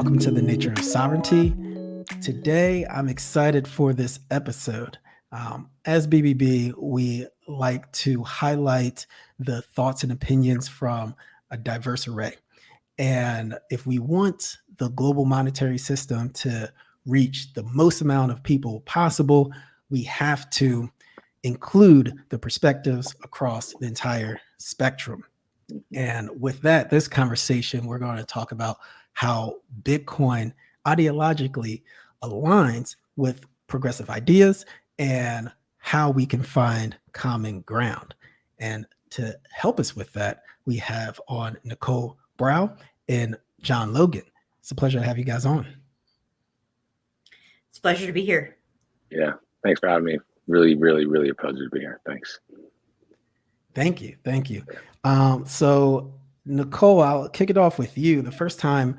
welcome to The Nature of Sovereignty. Today, I'm excited for this episode. As BBB, we like to highlight the thoughts and opinions from a diverse array. And if we want the global monetary system to reach the most amount of people possible, we have to include the perspectives across the entire spectrum. And with that, this conversation, we're going to talk about how Bitcoin ideologically aligns with progressive ideas and how we can find common ground. And to help us with that, we have on Nicole Dobrow and Jon Logan. It's a pleasure to have you guys on. It's a pleasure to be here. Yeah, thanks for having me. Really a pleasure to be here. Thanks. Thank you. So Nicole, I'll kick it off with you. The first time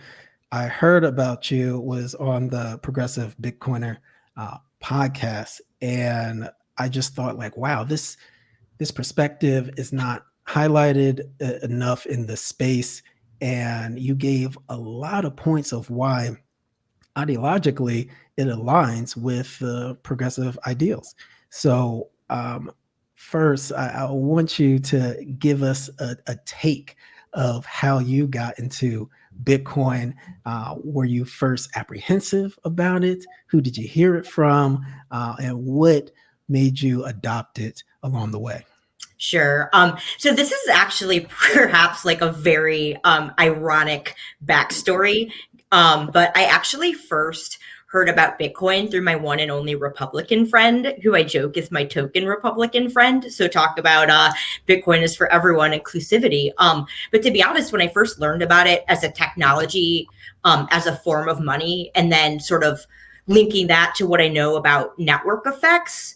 I heard about you was on the Progressive Bitcoiner podcast. And I just thought like, wow, this perspective is not highlighted enough in the space. And you gave a lot of points of why ideologically it aligns with progressive ideals. So first, I want you to give us a take of how you got into Bitcoin. Were you first apprehensive about it? Who did you hear it from? And what made you adopt it along the way? Sure. So this is actually perhaps like a very ironic backstory. But I actually first heard about Bitcoin through my one and only Republican friend, who I joke is my token Republican friend. So talk about Bitcoin is for everyone, inclusivity. But to be honest, when I first learned about it as a technology, as a form of money, and then sort of linking that to what I know about network effects,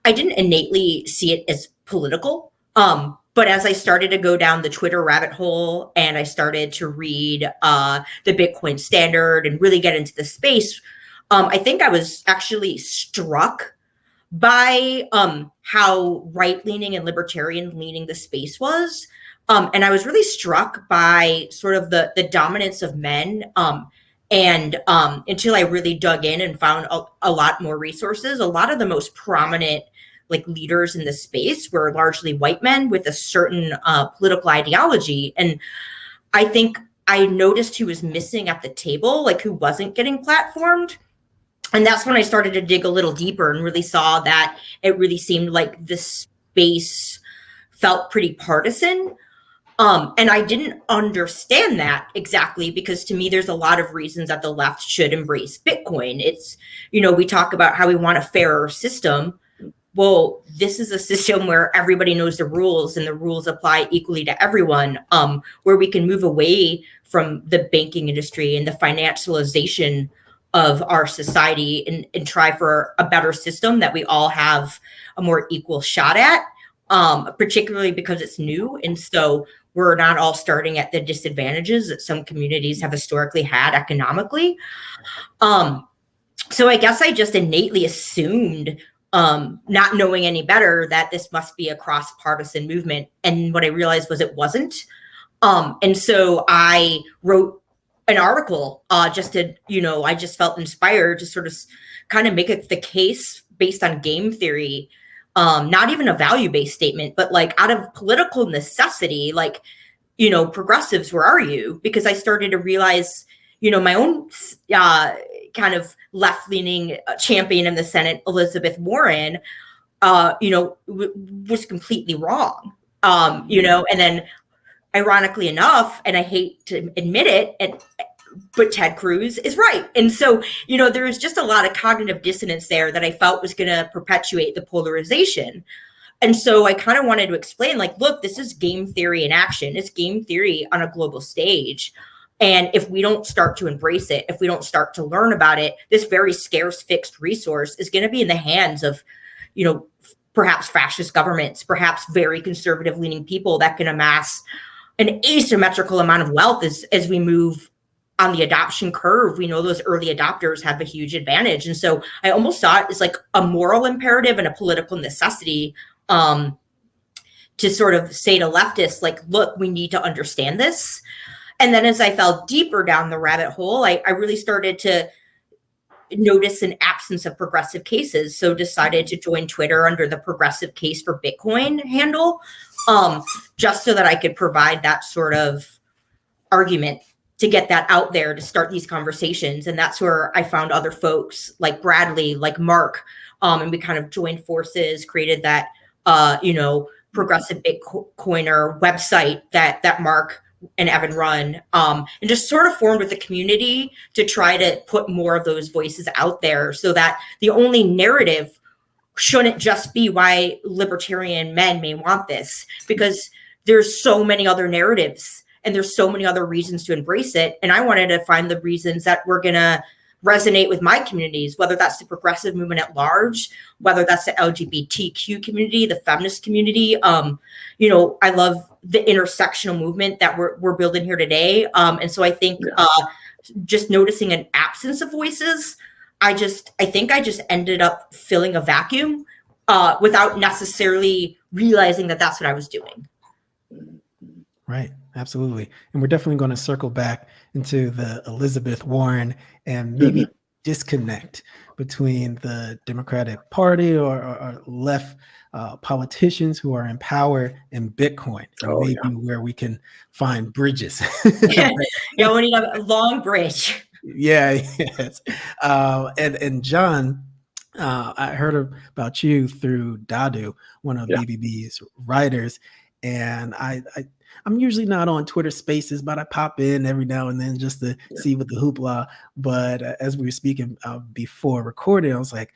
I didn't innately see it as political. But as I started to go down the Twitter rabbit hole and I started to read the Bitcoin Standard and really get into the space, I think I was actually struck by how right-leaning and libertarian-leaning the space was. And I was really struck by sort of the dominance of men. And until I really dug in and found a lot more resources, a lot of the most prominent like leaders in the space were largely white men with a certain political ideology. And I think I noticed who was missing at the table, like who wasn't getting platformed. And that's when I started to dig a little deeper and really saw that it really seemed like the space felt pretty partisan. And I didn't understand that exactly because to me, there's a lot of reasons that the left should embrace Bitcoin. It's, we talk about how we want a fairer system. Well, this is a system where everybody knows the rules and the rules apply equally to everyone, where we can move away from the banking industry and the financialization of our society and try for a better system that we all have a more equal shot at, particularly because it's new. And so we're not all starting at the disadvantages that some communities have historically had economically. So I guess I just innately assumed, not knowing any better, that this must be a cross-partisan movement. And what I realized was it wasn't. And so I wrote an article just to, I just felt inspired to sort of kind of make it the case based on game theory, not even a value-based statement, but like out of political necessity, like, progressives, where are you? Because I started to realize, my own kind of left-leaning champion in the Senate, Elizabeth Warren, was completely wrong, and then ironically enough, and I hate to admit it, but Ted Cruz is right. And so, there was just a lot of cognitive dissonance there that I felt was going to perpetuate the polarization. And so I kind of wanted to explain, like, look, this is game theory in action. It's game theory on a global stage. And if we don't start to embrace it, if we don't start to learn about it, this very scarce fixed resource is going to be in the hands of, perhaps fascist governments, perhaps very conservative leaning people that can amass an asymmetrical amount of wealth as we move on the adoption curve. We know those early adopters have a huge advantage. And so I almost saw it as like a moral imperative and a political necessity to sort of say to leftists, like, look, we need to understand this. And then as I fell deeper down the rabbit hole, I really started to notice an absence of progressive cases. So decided to join Twitter under the progressive case for Bitcoin handle, just so that I could provide that sort of argument to get that out there, to start these conversations. And that's where I found other folks like Bradley, like Mark, and we kind of joined forces, created that, progressive Bitcoiner website that Mark and Evan run, and just sort of formed with the community to try to put more of those voices out there, so that the only narrative shouldn't just be why libertarian men may want this, because there's so many other narratives and there's so many other reasons to embrace it. And I wanted to find the reasons that were going to resonate with my communities, whether that's the progressive movement at large, whether that's the LGBTQ community, the feminist community. I love the intersectional movement that we're building here today. And so I think just noticing an absence of voices, I think I just ended up filling a vacuum without necessarily realizing that that's what I was doing. Right. Absolutely. And we're definitely going to circle back into the Elizabeth Warren and maybe disconnect between the Democratic Party or left politicians who are in power and Bitcoin, and where we can find bridges. Yeah, we need a long bridge. Yeah. Yes. And Jon, I heard about you through Dadu, one of BBB's writers, and I'm usually not on Twitter Spaces, but I pop in every now and then just to see what the hoopla. But as we were speaking before recording, I was like,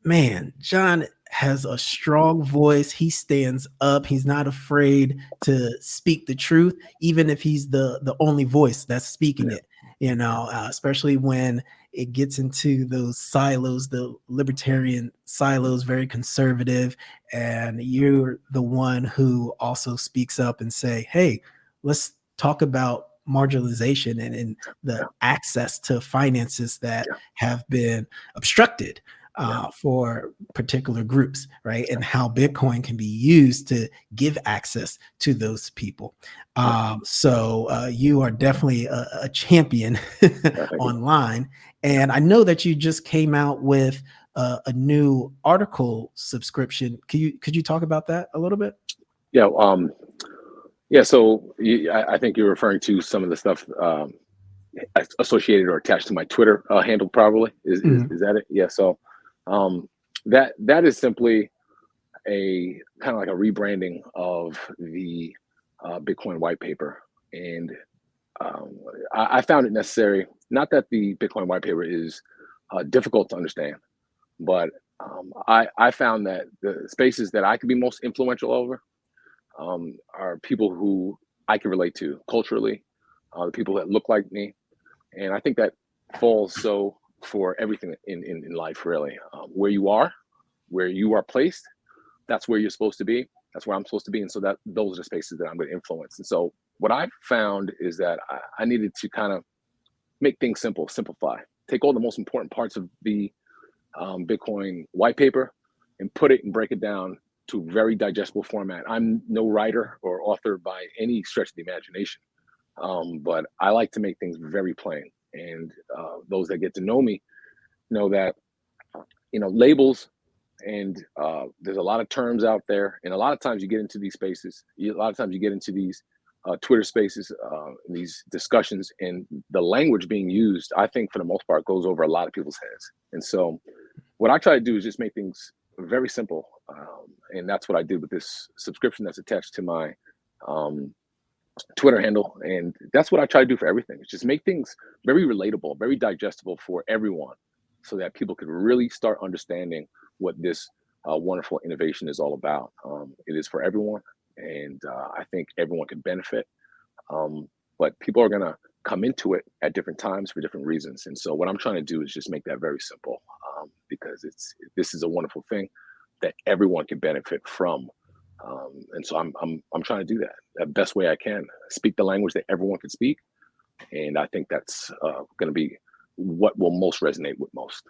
man, Jon has a strong voice. He stands up. He's not afraid to speak the truth, even if he's the only voice that's speaking it, especially when it gets into those silos, the libertarian silos, very conservative, and you're the one who also speaks up and say, hey, let's talk about marginalization and the access to finances that have been obstructed for particular groups, right? And how Bitcoin can be used to give access to those people. So you are definitely a champion online. And I know that you just came out with a new article subscription. Could you talk about that a little bit? Yeah. So I think you're referring to some of the stuff associated or attached to my Twitter handle. Probably is that it? Yeah. So that is simply a kind of like a rebranding of the Bitcoin white paper, and I found it necessary. Not that the Bitcoin white paper is difficult to understand, but I found that the spaces that I could be most influential over are people who I can relate to culturally, the people that look like me, and I think that falls so for everything in life, really. Where you are placed, that's where you're supposed to be. That's where I'm supposed to be, and so those are the spaces that I'm going to influence. And so what I found is that I needed to kind of make things simplify, take all the most important parts of the Bitcoin white paper and put it and break it down to very digestible format. I'm no writer or author by any stretch of the imagination, but I like to make things very plain. And those that get to know me know that, labels and there's a lot of terms out there. And a lot of times you get into these spaces, a lot of times you get into these Twitter spaces, these discussions, and the language being used, I think for the most part, goes over a lot of people's heads. And so what I try to do is just make things very simple. And that's what I did with this subscription that's attached to my Twitter handle. And that's what I try to do for everything. It's just make things very relatable, very digestible for everyone, so that people could really start understanding what this wonderful innovation is all about. It is for everyone. And I think everyone can benefit. But people are going to come into it at different times for different reasons. And so what I'm trying to do is just make that very simple, because this is a wonderful thing that everyone can benefit from. And so I'm trying to do that the best way I can, speak the language that everyone can speak. And I think that's going to be what will most resonate with most.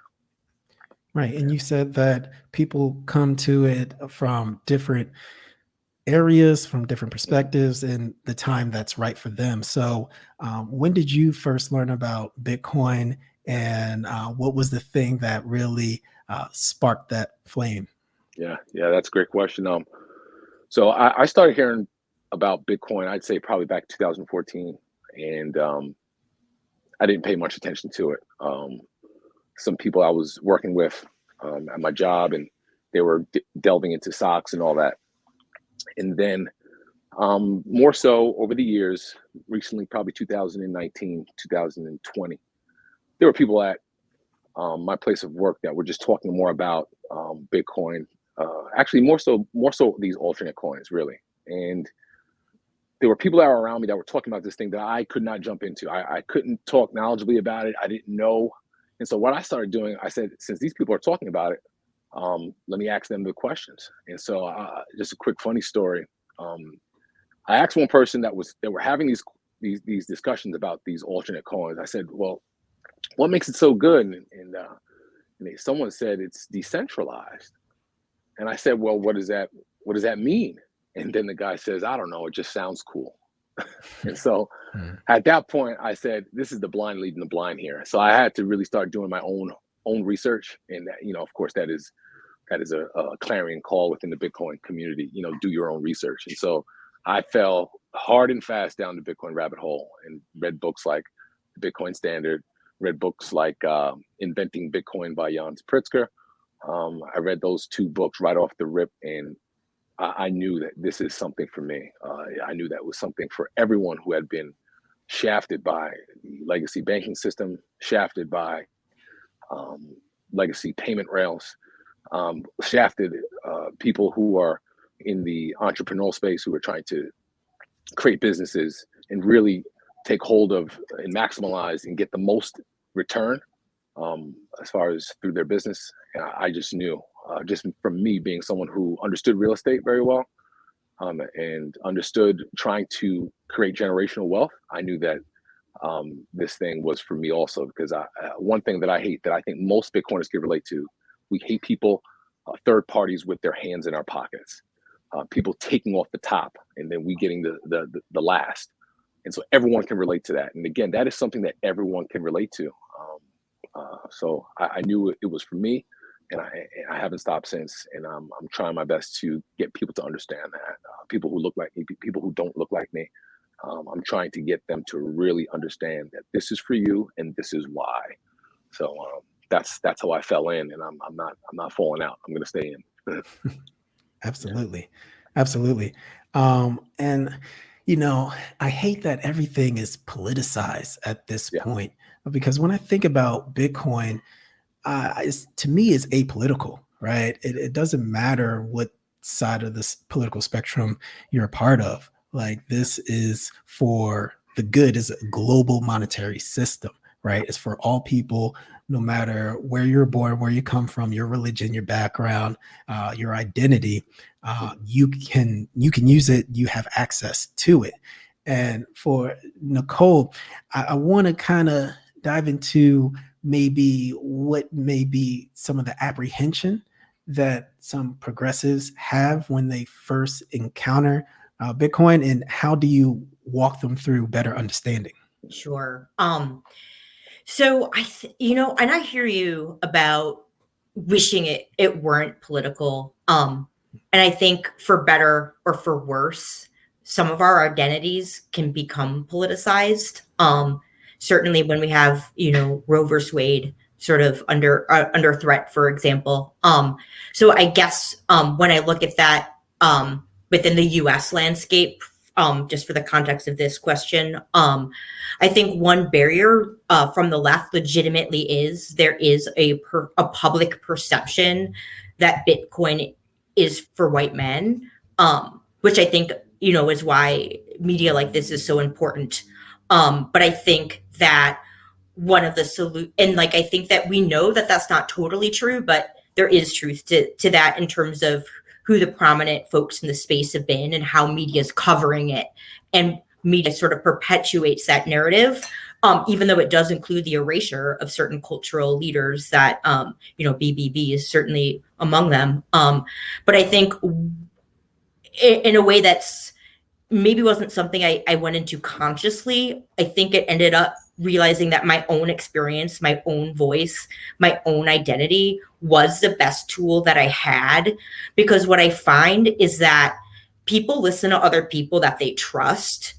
Right. And you said that people come to it from different areas, from different perspectives, and the time that's right for them. So, when did you first learn about Bitcoin, and what was the thing that really sparked that flame? Yeah, that's a great question. So I started hearing about Bitcoin, I'd say probably back 2014, and I didn't pay much attention to it. Some people I was working with at my job, and they were delving into stocks and all that. And then more so over the years, recently, probably 2019, 2020, there were people at my place of work that were just talking more about Bitcoin. Actually, more so these alternate coins, really. And there were people that were around me that were talking about this thing that I could not jump into. I couldn't talk knowledgeably about it. I didn't know. And so what I started doing, I said, since these people are talking about it, let me ask them the questions. And so just a quick funny story. I asked one person that were having these discussions about these alternate coins. I said, well, what makes it so good? And someone said it's decentralized. And I said, well, what does that mean? And then the guy says, I don't know, it just sounds cool. And so at that point, I said, this is the blind leading the blind here. So I had to really start doing my own research. And that, of course, that is a clarion call within the Bitcoin community, do your own research. And so I fell hard and fast down the Bitcoin rabbit hole and read books like The Bitcoin Standard, read books like Inventing Bitcoin by Jan Pritzker. I read those two books right off the rip, and I knew that this is something for me. I knew that was something for everyone who had been shafted by the legacy banking system, shafted by legacy payment rails, shafted people who are in the entrepreneurial space who are trying to create businesses and really take hold of and maximize and get the most return as far as through their business. I just knew, just from me being someone who understood real estate very well and understood trying to create generational wealth, I knew that this thing was for me also, because one thing that I hate, that I think most Bitcoiners can relate to, we hate people, third parties with their hands in our pockets, people taking off the top and then we getting the last. And so everyone can relate to that. And again, that is something that everyone can relate to. So I knew it was for me, and I haven't stopped since. And I'm trying my best to get people to understand that. People who look like me, people who don't look like me. I'm trying to get them to really understand that this is for you and this is why. So that's how I fell in, and I'm not falling out. I'm going to stay in. Absolutely. Absolutely. And I hate that everything is politicized at this point, because when I think about Bitcoin, to me, it's apolitical, right? It doesn't matter what side of this political spectrum you're a part of. Like, this is for the good, is a global monetary system, right? It's for all people, no matter where you're born, where you come from, your religion, your background, your identity. You can use it. You have access to it. And for Nicole, I want to kind of dive into maybe what may be some of the apprehension that some progressives have when they first encounter Bitcoin, and how do you walk them through better understanding? Sure. So and I hear you about wishing it weren't political. And I think for better or for worse, some of our identities can become politicized. Certainly when we have, Roe versus Wade sort of under threat, for example. So I guess when I look at that within the U.S. landscape, just for the context of this question, I think one barrier from the left legitimately is there is a public perception that Bitcoin is for white men, which I think, is why media like this is so important. But I think that one of the and I think that we know that that's not totally true, but there is truth to that in terms of who the prominent folks in the space have been and how media is covering it. And media sort of perpetuates that narrative, even though it does include the erasure of certain cultural leaders that, BBB is certainly among them. But I think in a way that's maybe wasn't something I went into consciously. I think it ended up realizing that my own experience, my own voice, my own identity was the best tool that I had. Because what I find is that people listen to other people that they trust.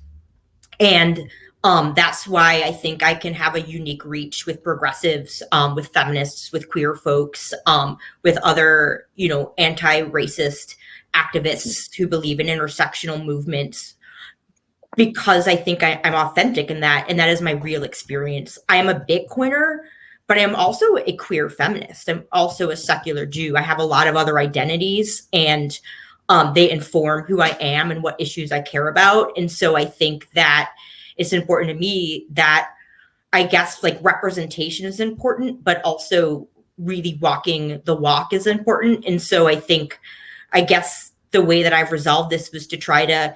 And that's why I think I can have a unique reach with progressives, with feminists, with queer folks, with other, anti-racist activists who believe in intersectional movements, because I think I'm authentic in that, and that is my real experience. I am a Bitcoiner, but I am also a queer feminist. I'm also a secular Jew. I have a lot of other identities, and they inform who I am and what issues I care about. And so I think that it's important to me that, I guess, like, representation is important, but also really walking the walk is important. And so I guess the way that I've resolved this was to try to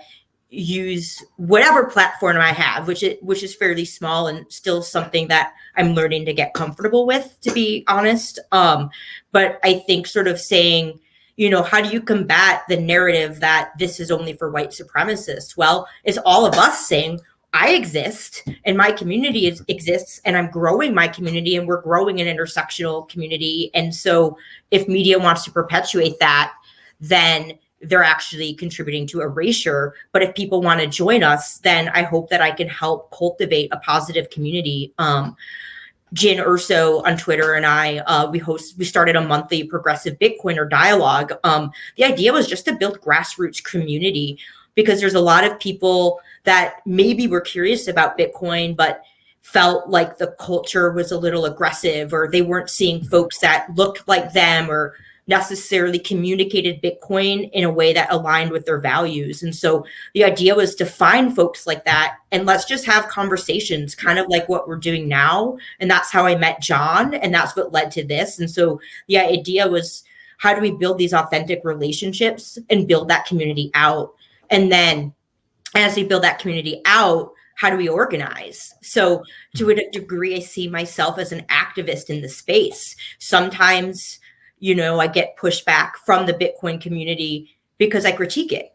use whatever platform I have, which is fairly small and still something that I'm learning to get comfortable with, to be honest. But I think sort of saying, how do you combat the narrative that this is only for white supremacists? Well, it's all of us saying, I exist and my community exists, and I'm growing my community, and we're growing an intersectional community. And so if media wants to perpetuate that, then they're actually contributing to erasure. But if people want to join us, then I hope that I can help cultivate a positive community. Jin Urso on Twitter and I, we started a monthly progressive Bitcoiner dialogue. The idea was just to build grassroots community, because there's a lot of people that maybe were curious about Bitcoin, but felt like the culture was a little aggressive, or they weren't seeing folks that looked like them or necessarily communicated Bitcoin in a way that aligned with their values. And so the idea was to find folks like that, and let's just have conversations, kind of like what we're doing now. And that's how I met Jon, and that's what led to this. And so the idea was, how do we build these authentic relationships and build that community out? And then as we build that community out, how do we organize? So to a degree, I see myself as an activist in the space. Sometimes, I get pushback from the Bitcoin community because I critique it.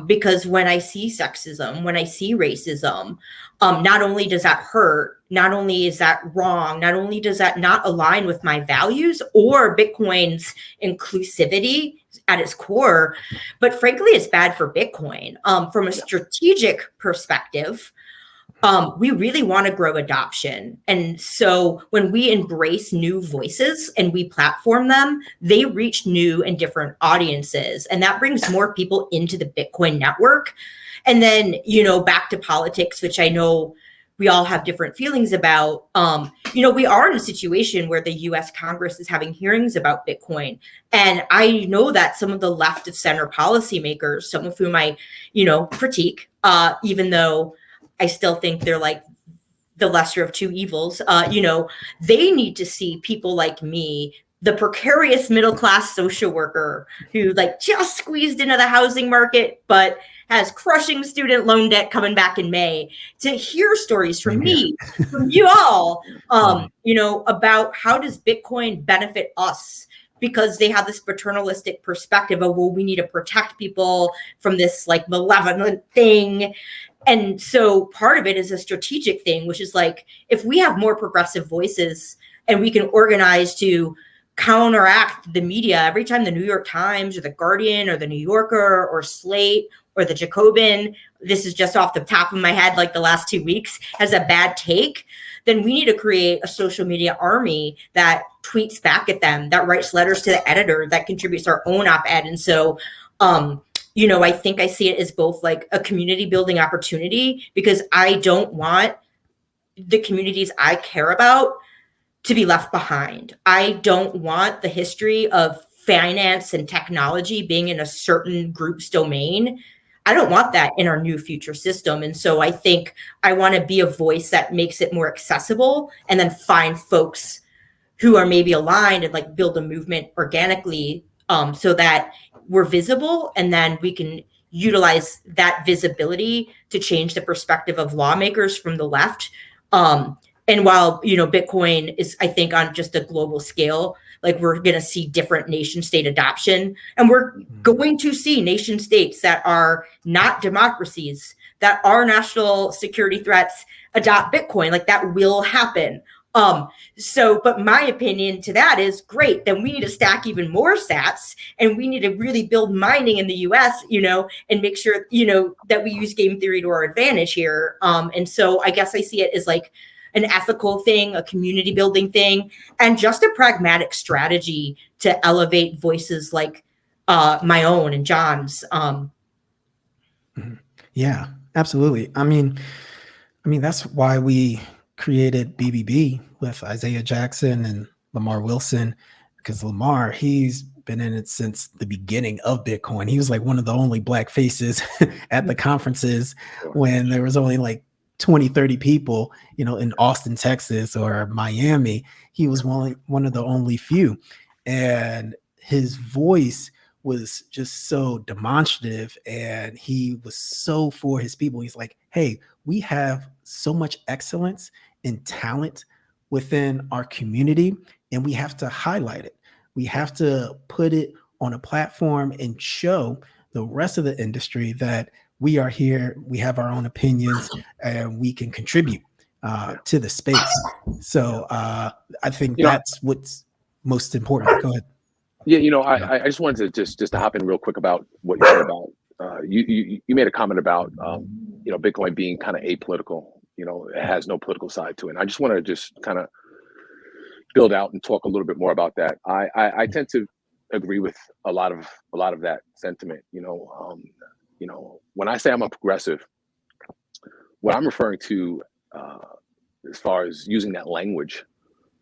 Because when I see sexism, when I see racism, not only does that hurt, not only is that wrong, not only does that not align with my values or Bitcoin's inclusivity at its core, but frankly, it's bad for Bitcoin. From a strategic perspective, we really want to grow adoption. And so when we embrace new voices and we platform them, they reach new and different audiences. And that brings more people into the Bitcoin network. And then, back to politics, which I know we all have different feelings about. We are in a situation where the US Congress is having hearings about Bitcoin. And I know that some of the left of center policymakers, some of whom I, critique, even though I still think they're like the lesser of two evils. They need to see people like me, the precarious middle-class social worker who just squeezed into the housing market, but has crushing student loan debt coming back in May, to hear stories from me, from you all, about how does Bitcoin benefit us? Because they have this paternalistic perspective of, well, we need to protect people from this malevolent thing. And so part of it is a strategic thing, which is if we have more progressive voices and we can organize to counteract the media, every time the New York Times or the Guardian or the New Yorker or Slate or the Jacobin, this is just off the top of my head, the last 2 weeks, has a bad take, then we need to create a social media army that tweets back at them, that writes letters to the editor, that contributes our own op-ed. And so, I think I see it as both a community building opportunity, because I don't want the communities I care about to be left behind. I don't want the history of finance and technology being in a certain group's domain. I don't want that in our new future system. And so I think I want to be a voice that makes it more accessible, and then find folks who are maybe aligned and build a movement organically, so that we're visible, and then we can utilize that visibility to change the perspective of lawmakers from the left. And while, Bitcoin is, I think, on just a global scale, like we're going to see different nation state adoption, and we're going to see nation states that are not democracies, that are national security threats, adopt Bitcoin. Like that will happen. But my opinion to that is great. Then we need to stack even more sats, and we need to really build mining in the US, and make sure, that we use game theory to our advantage here. And so I guess I see it as like an ethical thing, a community building thing, and just a pragmatic strategy to elevate voices like my own and Jon's. Yeah, absolutely. I mean, that's why we created BBB with Isaiah Jackson and Lamar Wilson, because Lamar, he's been in it since the beginning of Bitcoin. He was like one of the only Black faces at the conferences when there was only like 20, 30 people, in Austin, Texas or Miami. He was one of the only few. And his voice was just so demonstrative, and he was so for his people. He's like, hey, we have so much excellence and talent within our community, and we have to highlight it. We have to put it on a platform and show the rest of the industry that we are here, we have our own opinions, and we can contribute to the space. So I think that's what's most important. Go ahead. Yeah, I just wanted to just to hop in real quick about what you said about you made a comment about Bitcoin being kind of apolitical. It has no political side to it. And I just want to just kind of build out and talk a little bit more about that. I tend to agree with a lot of that sentiment. When I say I'm a progressive, what I'm referring to as far as using that language,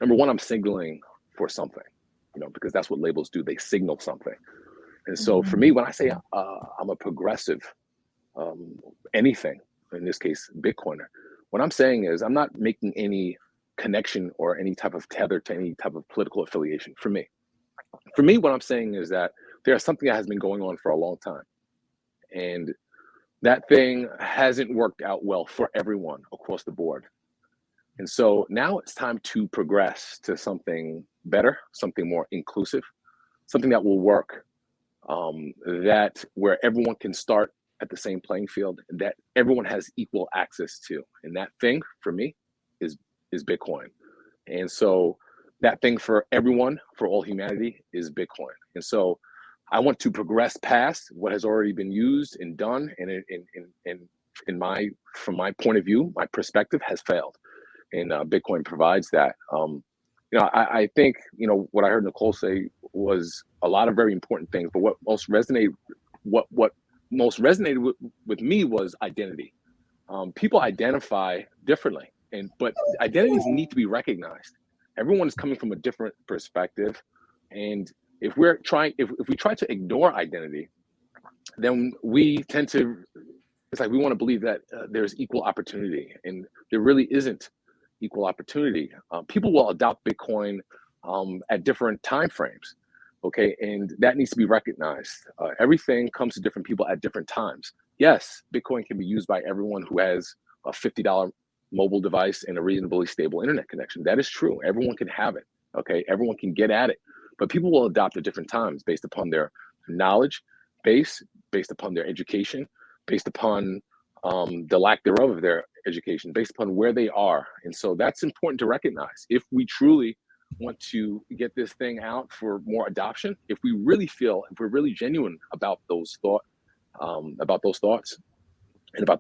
number one, I'm signaling for something. Because that's what labels do. They signal something. And so for me, when I say I'm a progressive, anything, in this case, Bitcoiner, what I'm saying is I'm not making any connection or any type of tether to any type of political affiliation for me. For me, what I'm saying is that there's something that has been going on for a long time. And that thing hasn't worked out well for everyone across the board. And so now it's time to progress to something better, something more inclusive, something that will work, that where everyone can start at the same playing field, that everyone has equal access to. And that thing for me is Bitcoin. And so that thing for everyone, for all humanity, is Bitcoin. And so I want to progress past what has already been used and done, and from my point of view, my perspective has failed. And Bitcoin provides that. I think, what I heard Nicole say was a lot of very important things, but what most resonated with me was identity. People identify differently, but identities need to be recognized. Everyone is coming from a different perspective. And if we try to ignore identity, then we tend to, it's like we want to believe that there's equal opportunity, and there really isn't equal opportunity. People will adopt Bitcoin at different time frames, okay? And that needs to be recognized. Everything comes to different people at different times. Yes, Bitcoin can be used by everyone who has a $50 mobile device and a reasonably stable internet connection. That is true. Everyone can have it, okay? Everyone can get at it. But people will adopt at different times based upon their knowledge base, based upon their education, based upon the lack thereof of their education, based upon where they are. And so that's important to recognize. If we truly want to get this thing out for more adoption, if we're really genuine about those thoughts and about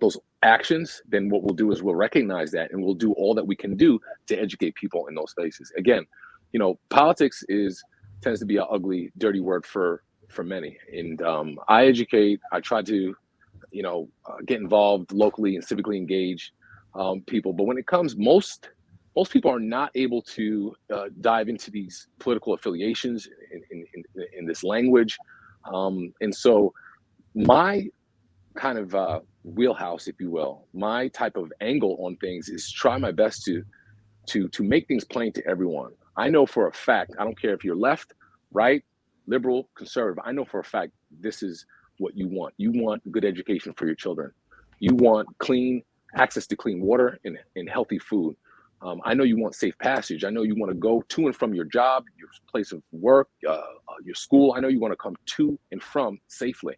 those actions, then what we'll do is we'll recognize that, and we'll do all that we can do to educate people in those spaces. Again, politics tends to be an ugly, dirty word for many. And I educate. I try to get involved locally and civically engage people. But when it comes, most people are not able to dive into these political affiliations in this language. And so my kind of wheelhouse, if you will, my type of angle on things is try my best to make things plain to everyone. I know for a fact, I don't care if you're left, right, liberal, conservative, I know for a fact this is what you want. You want good education for your children. You want access to clean water and healthy food. I know you want safe passage. I know you want to go to and from your job, your place of work, your school. I know you want to come to and from safely.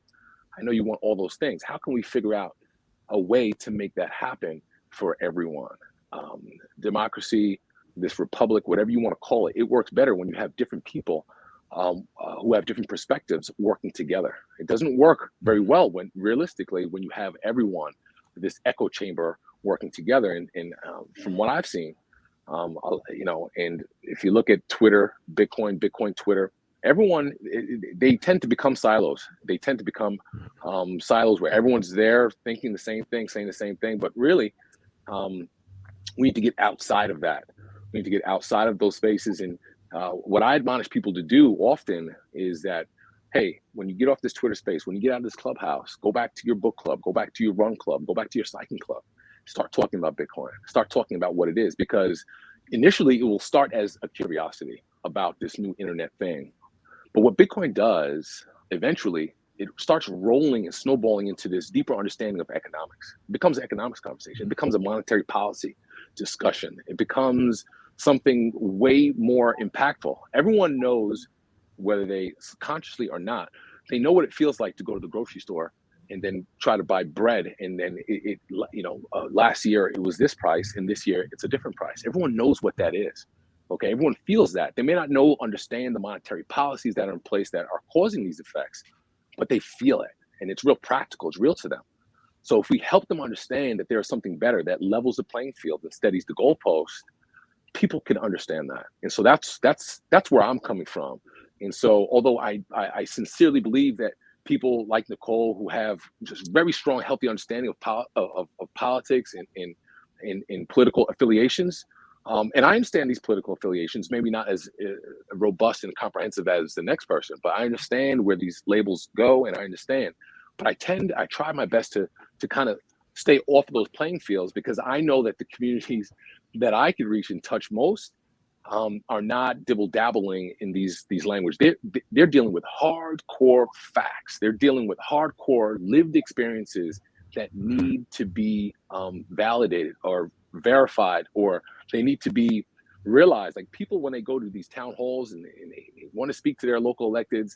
I know you want all those things. How can we figure out a way to make that happen for everyone? Democracy, this republic, whatever you want to call it, it works better when you have different people who have different perspectives working together. It doesn't work very well when realistically when you have everyone, this echo chamber working together. And from what I've seen, and if you look at Twitter, Bitcoin, Twitter, everyone, they tend to become silos. They tend to become silos where everyone's there thinking the same thing, saying the same thing. But really, we need to get outside of that. We need to get outside of those spaces. And what I admonish people to do often is that, hey, when you get off this Twitter space, when you get out of this clubhouse, go back to your book club, go back to your run club, go back to your cycling club, start talking about Bitcoin, start talking about what it is, because initially it will start as a curiosity about this new internet thing. But what Bitcoin does, eventually, it starts rolling and snowballing into this deeper understanding of economics. It becomes an economics conversation. It becomes a monetary policy discussion. It becomes something way more impactful. Everyone knows, whether they consciously or not, they know what it feels like to go to the grocery store and then try to buy bread. And then last year it was this price and this year it's a different price. Everyone knows what that is. Okay, everyone feels that. They may not understand the monetary policies that are in place that are causing these effects, but they feel it, and it's real practical, it's real to them. So if we help them understand that there's something better that levels the playing field and steadies the goalpost, people can understand that. And so that's where I'm coming from. And so although I sincerely believe that people like Nicole, who have just very strong, healthy understanding of politics and political affiliations, and I understand these political affiliations, maybe not as robust and comprehensive as the next person, but I understand where these labels go, and I understand. But I try my best to kind of stay off of those playing fields, because I know that the communities that I could reach and touch most are not dibble-dabbling in these language. They're dealing with hardcore facts. They're dealing with hardcore lived experiences that need to be validated or verified, or they need to be realized. Like, people, when they go to these town halls and they want to speak to their local electeds,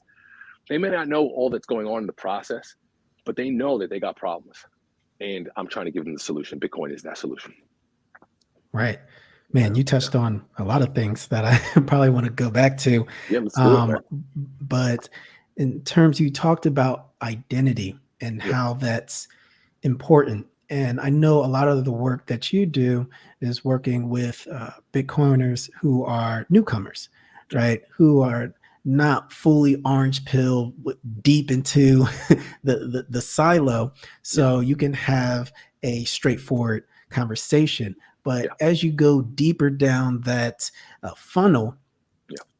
they may not know all that's going on in the process, but they know that they got problems. And I'm trying to give them the solution. Bitcoin is that solution. Right. Man, you touched on a lot of things that I probably want to go back to. Yeah, let's do it, man. But in terms, you talked about identity and how that's important. And I know a lot of the work that you do is working with Bitcoiners who are newcomers, right? Who are not fully orange pill deep into the silo. So you can have a straightforward conversation. But as you go deeper down that funnel,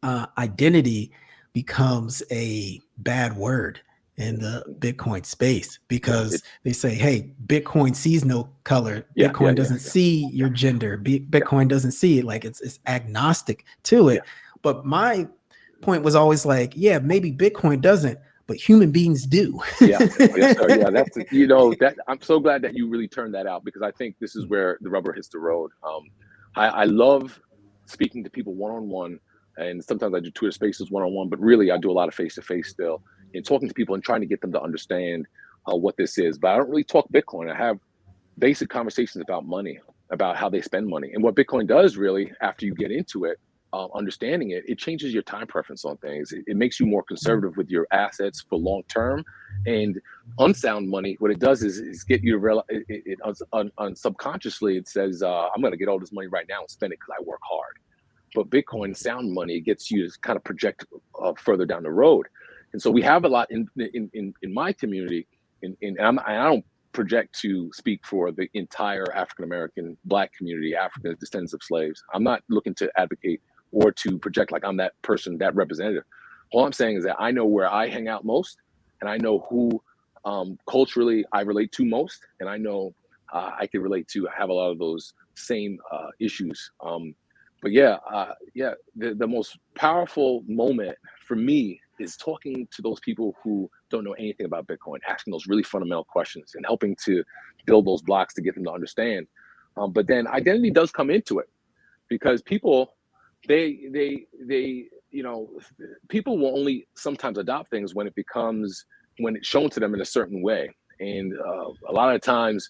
identity becomes a bad word in the Bitcoin space, because they say, hey, Bitcoin sees no color. Bitcoin doesn't see your gender. Bitcoin doesn't see it. Like, it's agnostic to it. But my point was always like, yeah, maybe Bitcoin doesn't, but human beings do. That's that. I'm so glad that you really turned that out, because I think this is where the rubber hits the road. I love speaking to people one-on-one, and sometimes I do Twitter spaces one-on-one, but really I do a lot of face-to-face still, and talking to people and trying to get them to understand what this is. But I don't really talk Bitcoin. I have basic conversations about money, about how they spend money. And what Bitcoin does, really, after you get into it, understanding it, it changes your time preference on things. It makes you more conservative with your assets for long term. And unsound money, what it does is get you to realize, subconsciously, it says, I'm going to get all this money right now and spend it because I work hard. But Bitcoin sound money gets you to kind of project further down the road. And so we have a lot in my community, and I don't project to speak for the entire African-American Black community, African descendants of slaves. I'm not looking to advocate or to project like I'm that person, that representative. All I'm saying is that I know where I hang out most, and I know who culturally I relate to most, and I know I can relate to have a lot of those same issues. But the most powerful moment for me is talking to those people who don't know anything about Bitcoin, asking those really fundamental questions and helping to build those blocks to get them to understand. But then identity does come into it. because people, they people will only sometimes adopt things when it's shown to them in a certain way. And a lot of times,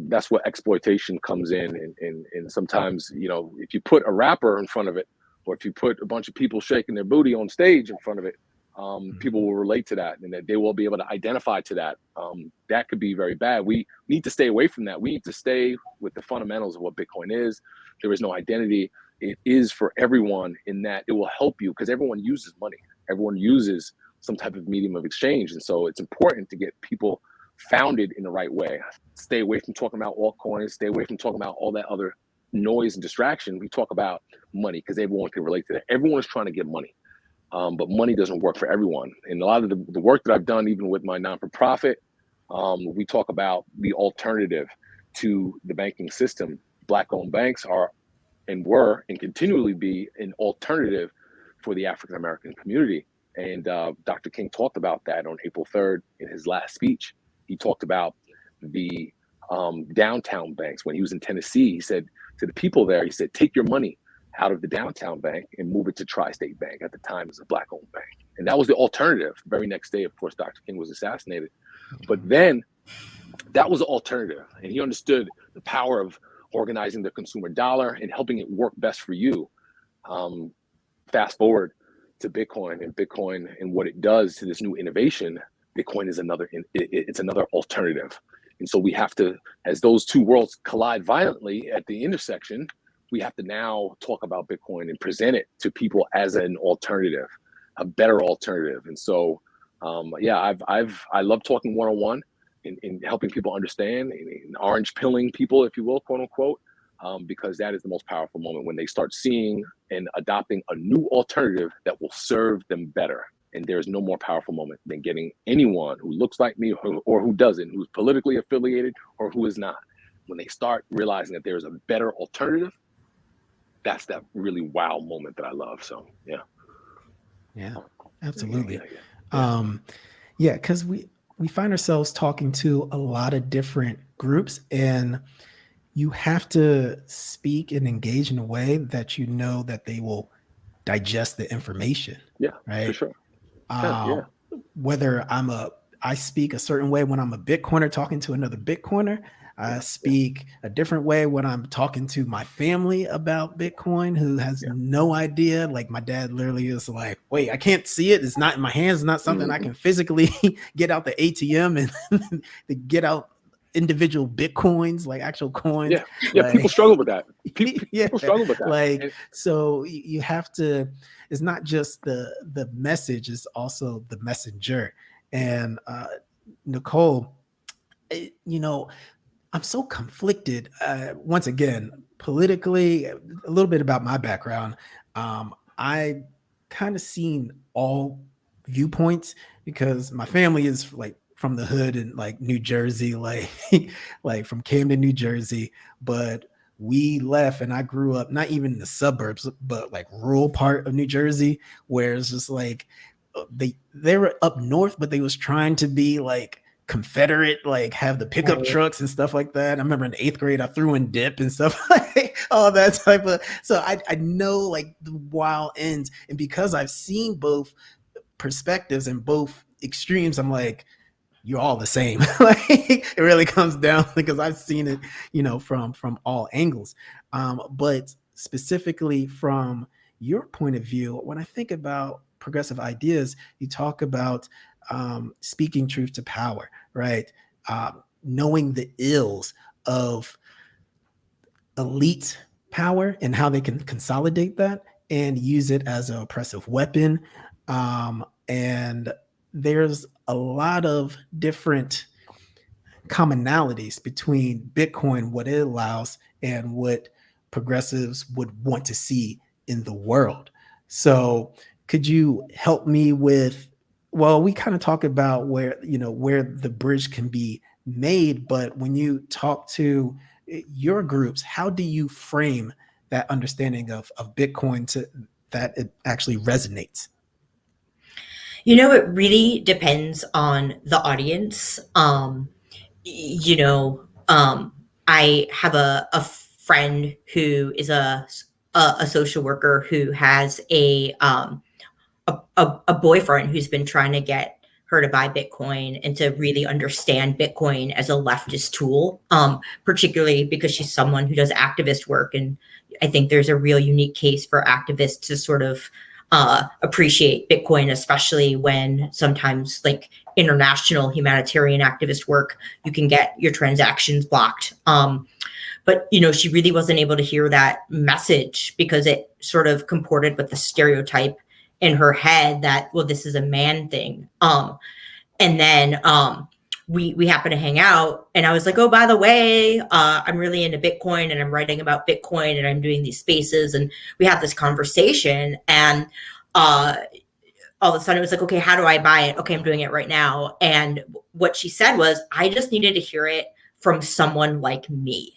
that's where exploitation comes in. And sometimes, if you put a rapper in front of it, or if you put a bunch of people shaking their booty on stage in front of it, people will relate to that, and that they will be able to identify to that. That could be very bad. We need to stay away from that. We need to stay with the fundamentals of what Bitcoin is. There is no identity. It is for everyone, in that it will help you, because everyone uses money. Everyone uses some type of medium of exchange. And so it's important to get people founded in the right way. Stay away from talking about altcoins. Stay away from talking about all that other noise and distraction. We talk about money because everyone can relate to that. Everyone is trying to get money. But money doesn't work for everyone. And a lot of the work that I've done, even with my non-for-profit, we talk about the alternative to the banking system. Black-owned banks are and were and continually be an alternative for the African-American community. And Dr. King talked about that on April 3rd in his last speech. He talked about the downtown banks. When he was in Tennessee, he said to the people there, he said, take your money out of the downtown bank and move it to Tri-State Bank. At the time, it was a Black-owned bank. And that was the alternative. The very next day, of course, Dr. King was assassinated. But then that was the alternative. And he understood the power of organizing the consumer dollar and helping it work best for you. Fast forward to Bitcoin and what it does to this new innovation. Bitcoin is it's another alternative. And so we have to, as those two worlds collide violently at the intersection, we have to now talk about Bitcoin and present it to people as an alternative, a better alternative. And so, I love talking one-on-one and helping people understand, and orange pilling people, if you will, quote unquote, because that is the most powerful moment, when they start seeing and adopting a new alternative that will serve them better. And there's no more powerful moment than getting anyone who looks like me or who doesn't, who's politically affiliated or who is not. When they start realizing that there's a better alternative, that's that really wow moment that I love. So, yeah. Yeah, absolutely. Because we find ourselves talking to a lot of different groups, and you have to speak and engage in a way that you know that they will digest the information. Yeah, right. For sure. Whether I speak a certain way when I'm a Bitcoiner talking to another Bitcoiner. I speak a different way when I'm talking to my family about Bitcoin, who has no idea. Like, my dad literally is like, wait, I can't see it. It's not in my hands. It's not something I can physically get out the ATM and to get out individual Bitcoins, like actual coins. Like, people struggle with that. People struggle with that. Like, so you have to, it's not just the message, it's also the messenger. And Nicole, I'm so conflicted. Once again, politically, a little bit about my background. I kind of seen all viewpoints, because my family is like from the hood in like New Jersey, like from Camden, New Jersey. But we left, and I grew up not even in the suburbs, but like rural part of New Jersey, where it's just like they were up north, but they was trying to be like Confederate, like have the pickup trucks and stuff like that. I remember in 8th grade, I threw in dip and stuff like all that type of. So I know like the wild ends, and because I've seen both perspectives and both extremes, I'm like, you're all the same. Like, it really comes down, because I've seen it, from all angles. But specifically from your point of view, when I think about progressive ideas, you talk about speaking truth to power, right? Knowing the ills of elite power and how they can consolidate that and use it as an oppressive weapon. And there's a lot of different commonalities between Bitcoin, what it allows, and what progressives would want to see in the world. So could you help me with, well, we kind of talk about where the bridge can be made, but when you talk to your groups, how do you frame that understanding of Bitcoin to that it actually resonates? It really depends on the audience. I have a friend who is a social worker who has a boyfriend who's been trying to get her to buy Bitcoin and to really understand Bitcoin as a leftist tool, particularly because she's someone who does activist work. And I think there's a real unique case for activists to sort of appreciate Bitcoin, especially when sometimes like international humanitarian activist work, you can get your transactions blocked. But, you know, she really wasn't able to hear that message because it sort of comported with the stereotype in her head that, well, this is a man thing. And then we happened to hang out and I was like, oh, by the way, I'm really into Bitcoin and I'm writing about Bitcoin and I'm doing these spaces. And we had this conversation and all of a sudden it was like, okay, how do I buy it? Okay, I'm doing it right now. And what she said was, I just needed to hear it from someone like me.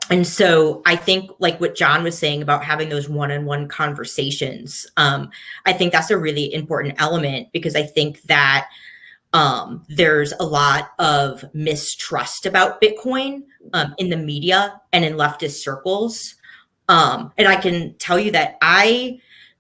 And so I think like what Jon was saying about having those one-on-one conversations, I think that's a really important element because I think that there's a lot of mistrust about Bitcoin in the media and in leftist circles. And I can tell you that I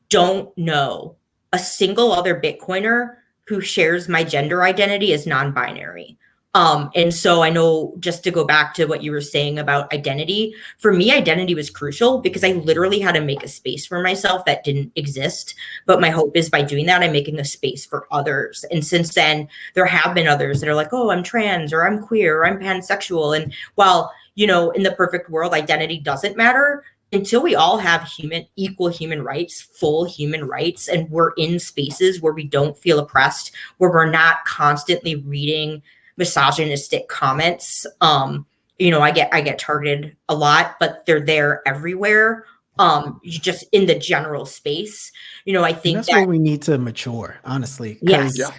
don't know a single other Bitcoiner who shares my gender identity as non-binary. And so I know, just to go back to what you were saying about identity, for me, identity was crucial because I literally had to make a space for myself that didn't exist. But my hope is by doing that, I'm making a space for others. And since then, there have been others that are like, oh, I'm trans or I'm queer or I'm pansexual. And while, you know, in the perfect world, identity doesn't matter, until we all have equal human rights, full human rights, and we're in spaces where we don't feel oppressed, where we're not constantly reading misogynistic comments. You know, I get targeted a lot, but they're there everywhere. Just in the general space, you know, I think that's where we need to mature, honestly, because yes.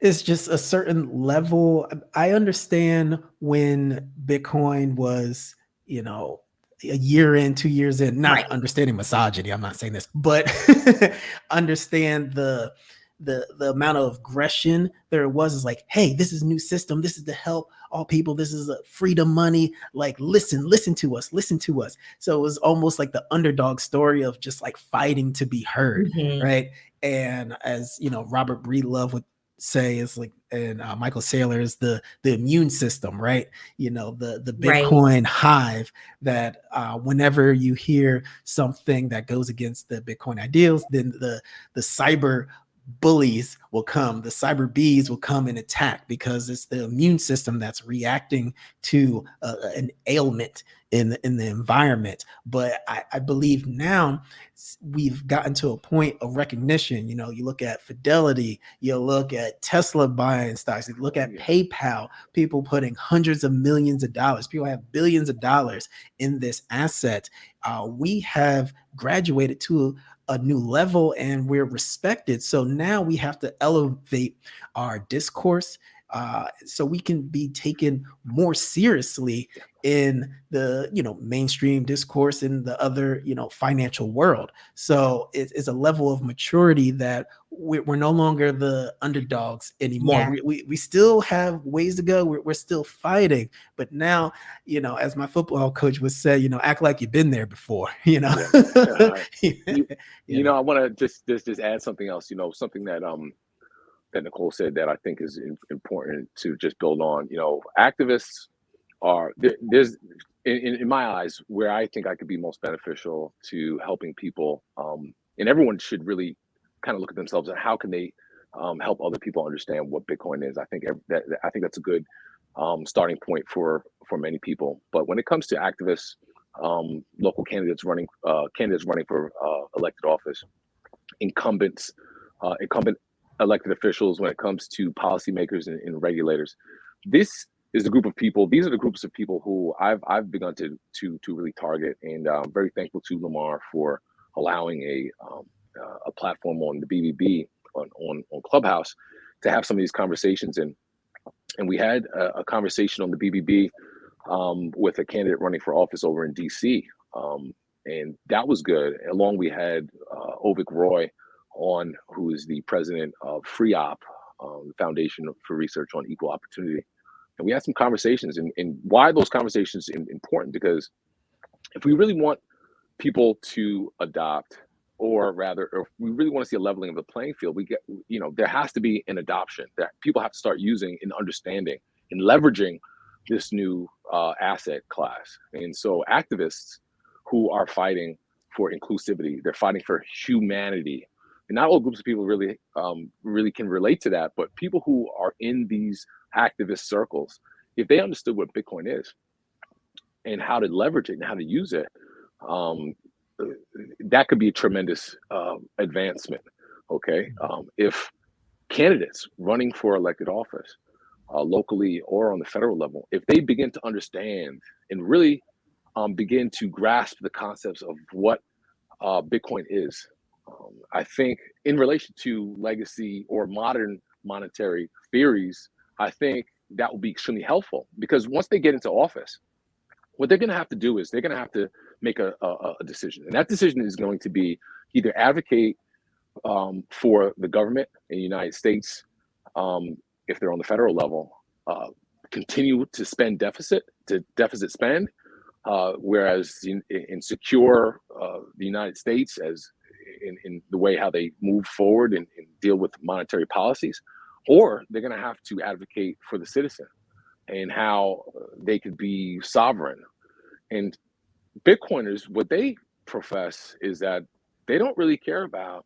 it's just a certain level. I understand when Bitcoin was, you know, a year in, 2 years in, not Right. understanding misogyny. I'm not saying this, but understand the amount of aggression there was. Is like, hey, this is a new system. This is to help all people. This is a freedom money. Like, listen to us, listen to us. So it was almost like the underdog story of just like fighting to be heard, right? And as you know, Robert Breedlove would say, is like, and Michael Saylor is the immune system, right? You know, the Bitcoin hive that whenever you hear something that goes against the Bitcoin ideals, then the cyber bullies will come, the cyber bees will come and attack because it's the immune system that's reacting to an ailment in the environment. But I believe now we've gotten to a point of recognition. You know, you look at Fidelity, you look at Tesla buying stocks, you look at PayPal, people putting hundreds of millions of dollars, people have billions of dollars in this asset. We have graduated to a new level and we're respected. So now we have to elevate our discourse so we can be taken more seriously in the, you know, mainstream discourse in the other, you know, financial world. So it's a level of maturity that we're no longer the underdogs anymore. We still have ways to go. We're still fighting, but now, you know, as my football coach would say, you know, act like you've been there before, you know. You know, I want to just add something else, you know, something that that Nicole said that I think is important to just build on. You know, activists are there's in my eyes where I think I could be most beneficial to helping people, and everyone should really kind of look at themselves and how can they help other people understand what Bitcoin is. I think that's a good starting point for many people. But when it comes to activists, local candidates running for elected office, incumbent elected officials, when it comes to policymakers and regulators, this is a group of people. These are the groups of people who I've begun to really target, and I'm very thankful to Lamar for allowing a platform on the BBB on Clubhouse to have some of these conversations. And we had a conversation on the BBB with a candidate running for office over in DC, and that was good. Along we had Ovik Roy on, who is the president of FreeOp, the Foundation for Research on Equal Opportunity. and we had some conversations, and why those conversations are important, because if we really want people to adopt, or rather, if we really want to see a leveling of the playing field, there has to be an adoption that people have to start using and understanding and leveraging this new asset class. And so activists who are fighting for inclusivity, they're fighting for humanity. And not all groups of people really can relate to that, but people who are in these activist circles, if they understood what Bitcoin is and how to leverage it and how to use it, that could be a tremendous advancement. Okay, if candidates running for elected office, locally or on the federal level, if they begin to understand and really begin to grasp the concepts of what Bitcoin is, I think in relation to legacy or modern monetary theories, I think that will be extremely helpful, because once they get into office, what they're going to have to do is they're going to have to make a decision. And that decision is going to be either advocate for the government in the United States, if they're on the federal level, continue to spend deficit spend, whereas in secure the United States as in the way how they move forward and deal with monetary policies, or they're going to have to advocate for the citizen and how they could be sovereign. And Bitcoiners, what they profess is that they don't really care about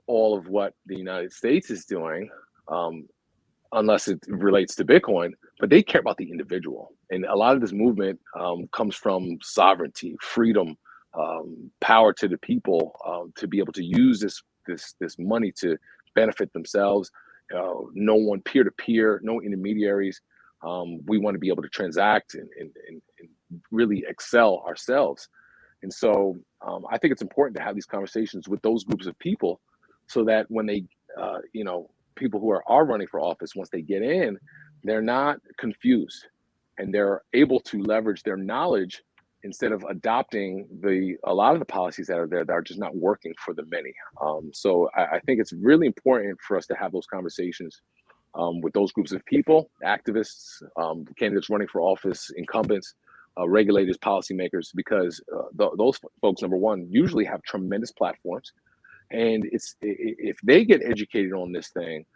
all of what the United States is doing, unless it relates to Bitcoin, but they care about the individual. And a lot of this movement comes from sovereignty, freedom, power to the people, to be able to use this money to benefit themselves. No one peer-to-peer, no intermediaries. We want to be able to transact and really excel ourselves. And so I think it's important to have these conversations with those groups of people, so that when they, people who are running for office, once they get in, they're not confused and they're able to leverage their knowledge instead of adopting a lot of the policies that are there that are just not working for the many. So I think it's really important for us to have those conversations with those groups of people, activists, candidates running for office, incumbents, regulators, policymakers, because those folks, number one, usually have tremendous platforms. And if they get educated on this thing,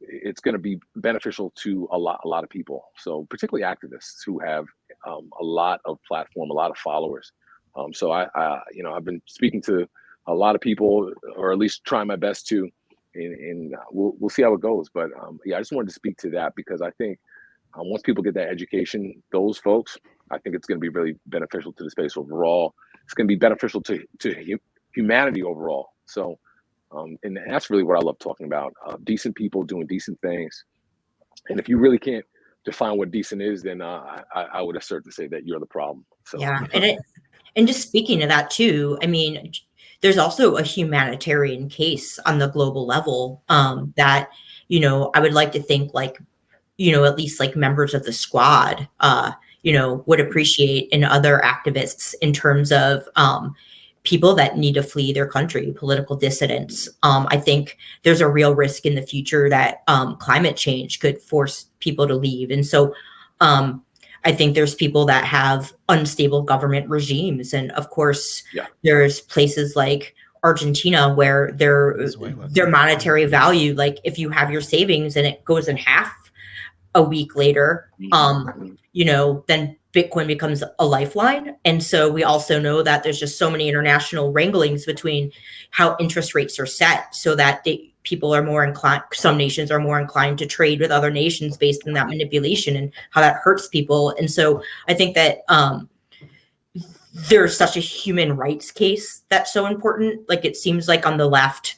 it's going to be beneficial to a lot of people. So particularly activists who have a lot of platform, a lot of followers. So I've been speaking to a lot of people, or at least trying my best to, and we'll see how it goes. But I just wanted to speak to that, because I think once people get that education, those folks, I think it's going to be really beneficial to the space overall. It's going to be beneficial to humanity overall. So, and that's really what I love talking about, decent people doing decent things. And if you really can't define what decent is, then I would assert to say that you're the problem. So yeah, and just speaking to that too, I mean, there's also a humanitarian case on the global level that, I would like to think like, at least like members of the squad, would appreciate, and other activists, in terms of people that need to flee their country, political dissidents. I think there's a real risk in the future that climate change could force people to leave. And so I think there's people that have unstable government regimes. And of course, there's places like Argentina where their monetary value, like if you have your savings and it goes in half a week later, then Bitcoin becomes a lifeline. And so we also know that there's just so many international wranglings between how interest rates are set, so that people are more inclined, some nations are more inclined to trade with other nations based on that manipulation and how that hurts people. And so I think that there's such a human rights case that's so important. Like it seems like on the left,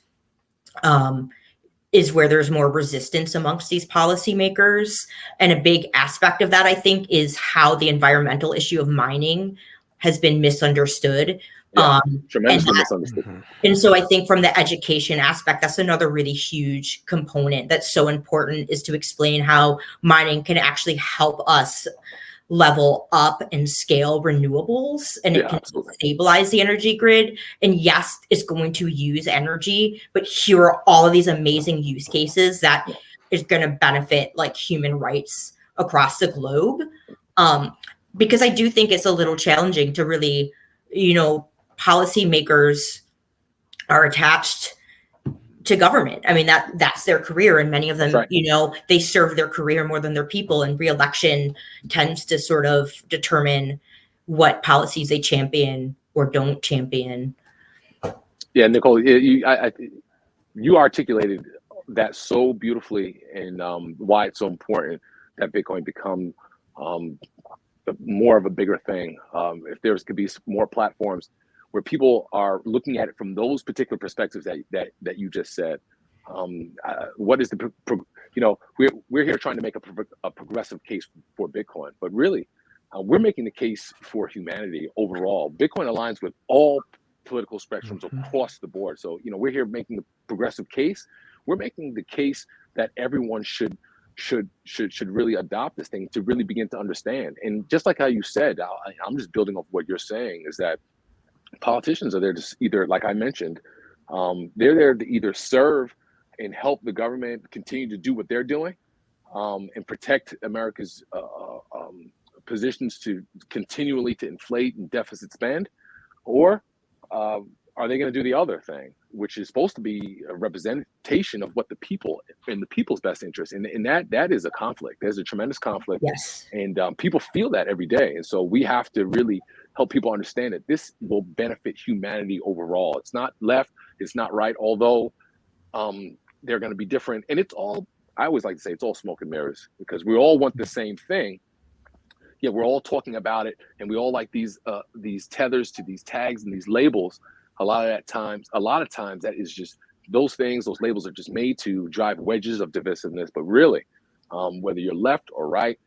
is where there's more resistance amongst these policymakers. And a big aspect of that, I think, is how the environmental issue of mining has been misunderstood. Tremendously misunderstood. And so I think from the education aspect, that's another really huge component that's so important, is to explain how mining can actually help us level up and scale renewables, and it can stabilize the energy grid. And yes, it's going to use energy, but here are all of these amazing use cases that is going to benefit like human rights across the globe. Because I do think it's a little challenging to really, policymakers are attached to government. I mean, that's their career. And many of them, right. They serve their career more than their people, and re-election tends to sort of determine what policies they champion or don't champion. Yeah, Nicole, you articulated that so beautifully, and why it's so important that Bitcoin become more of a bigger thing. If there could be more platforms where people are looking at it from those particular perspectives that you just said. What is we're here trying to make a progressive case for Bitcoin, but really we're making the case for humanity overall. Bitcoin aligns with all political spectrums across the board. So, we're here making the progressive case. We're making the case that everyone should really adopt this thing to really begin to understand. And just like how you said, I'm just building off what you're saying, is that politicians are there to either, like I mentioned, they're there to either serve and help the government continue to do what they're doing, and protect America's positions to continually to inflate and deficit spend, or are they going to do the other thing, which is supposed to be a representation of what the people in the people's best interest, and that is a conflict. There's a tremendous conflict. Yes. And people feel that every day, and so we have to really help people understand that this will benefit humanity overall. It's not left, it's not right, although they're going to be different. And it's all, I always like to say, it's all smoke and mirrors, because we all want the same thing. Yeah, we're all talking about it, and we all like these tethers to these tags and these labels. A lot of times that is just, those labels are just made to drive wedges of divisiveness. But really, whether you're left or right,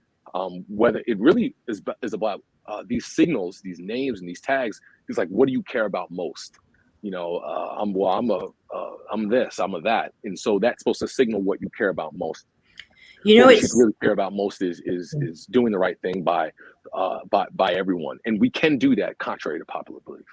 whether it really is about these signals, these names, and these tags, it's like, what do you care about most? I'm this, I'm a that, and so that's supposed to signal what you care about most. What you really care about most is doing the right thing by everyone, and we can do that contrary to popular belief.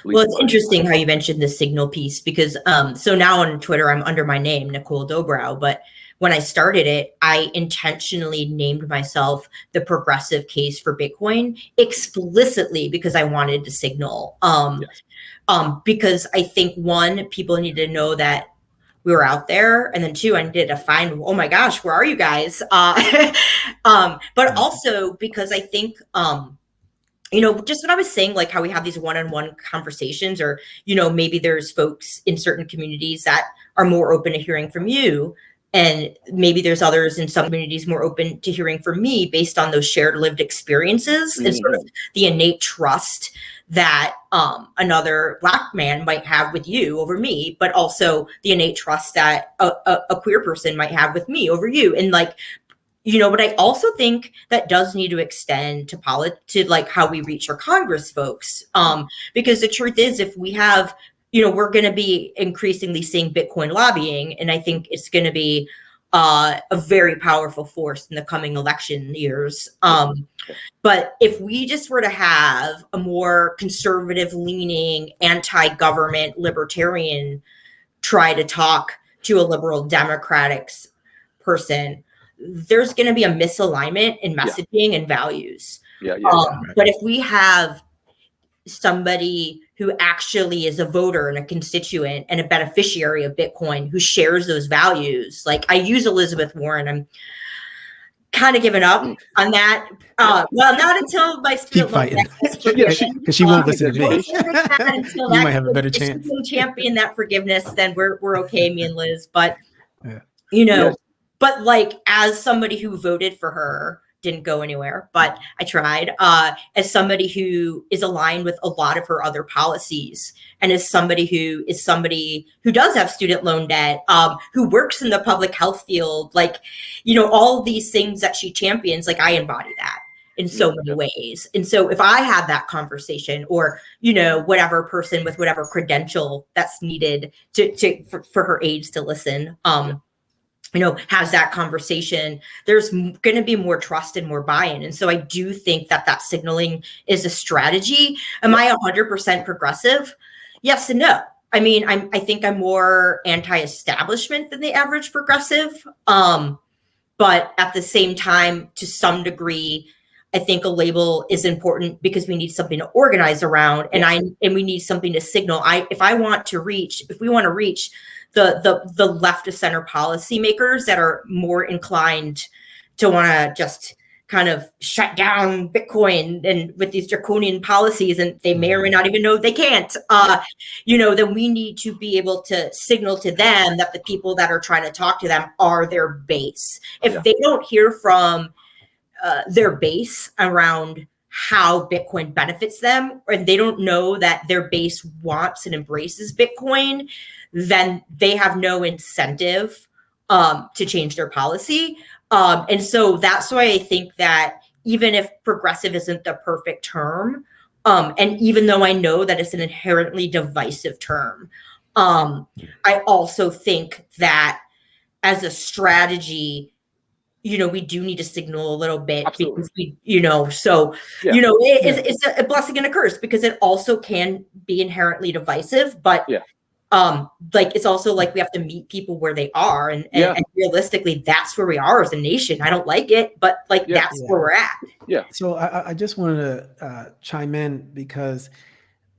Well, it's interesting how you mentioned the signal piece, because so now on Twitter I'm under my name, Nicole Dobrow, but when I started it, I intentionally named myself the Progressive Case for Bitcoin explicitly because I wanted to signal. Because I think, one, people need to know that we were out there, and then two, I needed to find, oh my gosh, where are you guys? But also because I think, just what I was saying, like how we have these one-on-one conversations, or, maybe there's folks in certain communities that are more open to hearing from you, and maybe there's others in some communities more open to hearing from me based on those shared lived experiences and sort of the innate trust that another Black man might have with you over me, but also the innate trust that a queer person might have with me over you. And but I also think that does need to extend to like how we reach our Congress folks. Because the truth is, if we have, we're going to be increasingly seeing Bitcoin lobbying, and I think it's going to be a very powerful force in the coming election years. But if we just were to have a more conservative leaning, anti-government libertarian try to talk to a liberal democrats person, there's going to be a misalignment in messaging and values. But if we have somebody who actually is a voter and a constituent and a beneficiary of Bitcoin who shares those values, like I use Elizabeth Warren, I'm kind of giving up on that. Well, not until my student loan debt is forgiven. Because she won't listen to me. You might have a better chance. If she can champion that forgiveness, then we're okay, me and Liz. But but like, as somebody who voted for her, didn't go anywhere, but I tried, as somebody who is aligned with a lot of her other policies, and as somebody who does have student loan debt, who works in the public health field, like, all these things that she champions, like I embody that in so many ways. And so if I had that conversation, or, whatever person with whatever credential that's needed for her aides to listen, has that conversation, there's going to be more trust and more buy-in. And so I do think that signaling is a strategy. Am I 100% progressive? Yes and no. I mean, I think I'm more anti-establishment than the average progressive. But But at the same time, to some degree, I think a label is important because we need something to organize around, and we need something to signal. If we want to reach the left of center policymakers that are more inclined to want to just kind of shut down Bitcoin and with these draconian policies, and they may or may not even know they can't, then we need to be able to signal to them that the people that are trying to talk to them are their base. If they don't hear from their base around how Bitcoin benefits them, or they don't know that their base wants and embraces Bitcoin, then they have no incentive to change their policy. And so that's why I think that even if progressive isn't the perfect term, and even though I know that it's an inherently divisive term, I also think that as a strategy, we do need to signal a little bit. Absolutely. Because it's a blessing and a curse, because it also can be inherently divisive, but it's also like we have to meet people where they are, and realistically, that's where we are as a nation. I don't like it, but that's where we're at. Yeah. So I just wanted to chime in because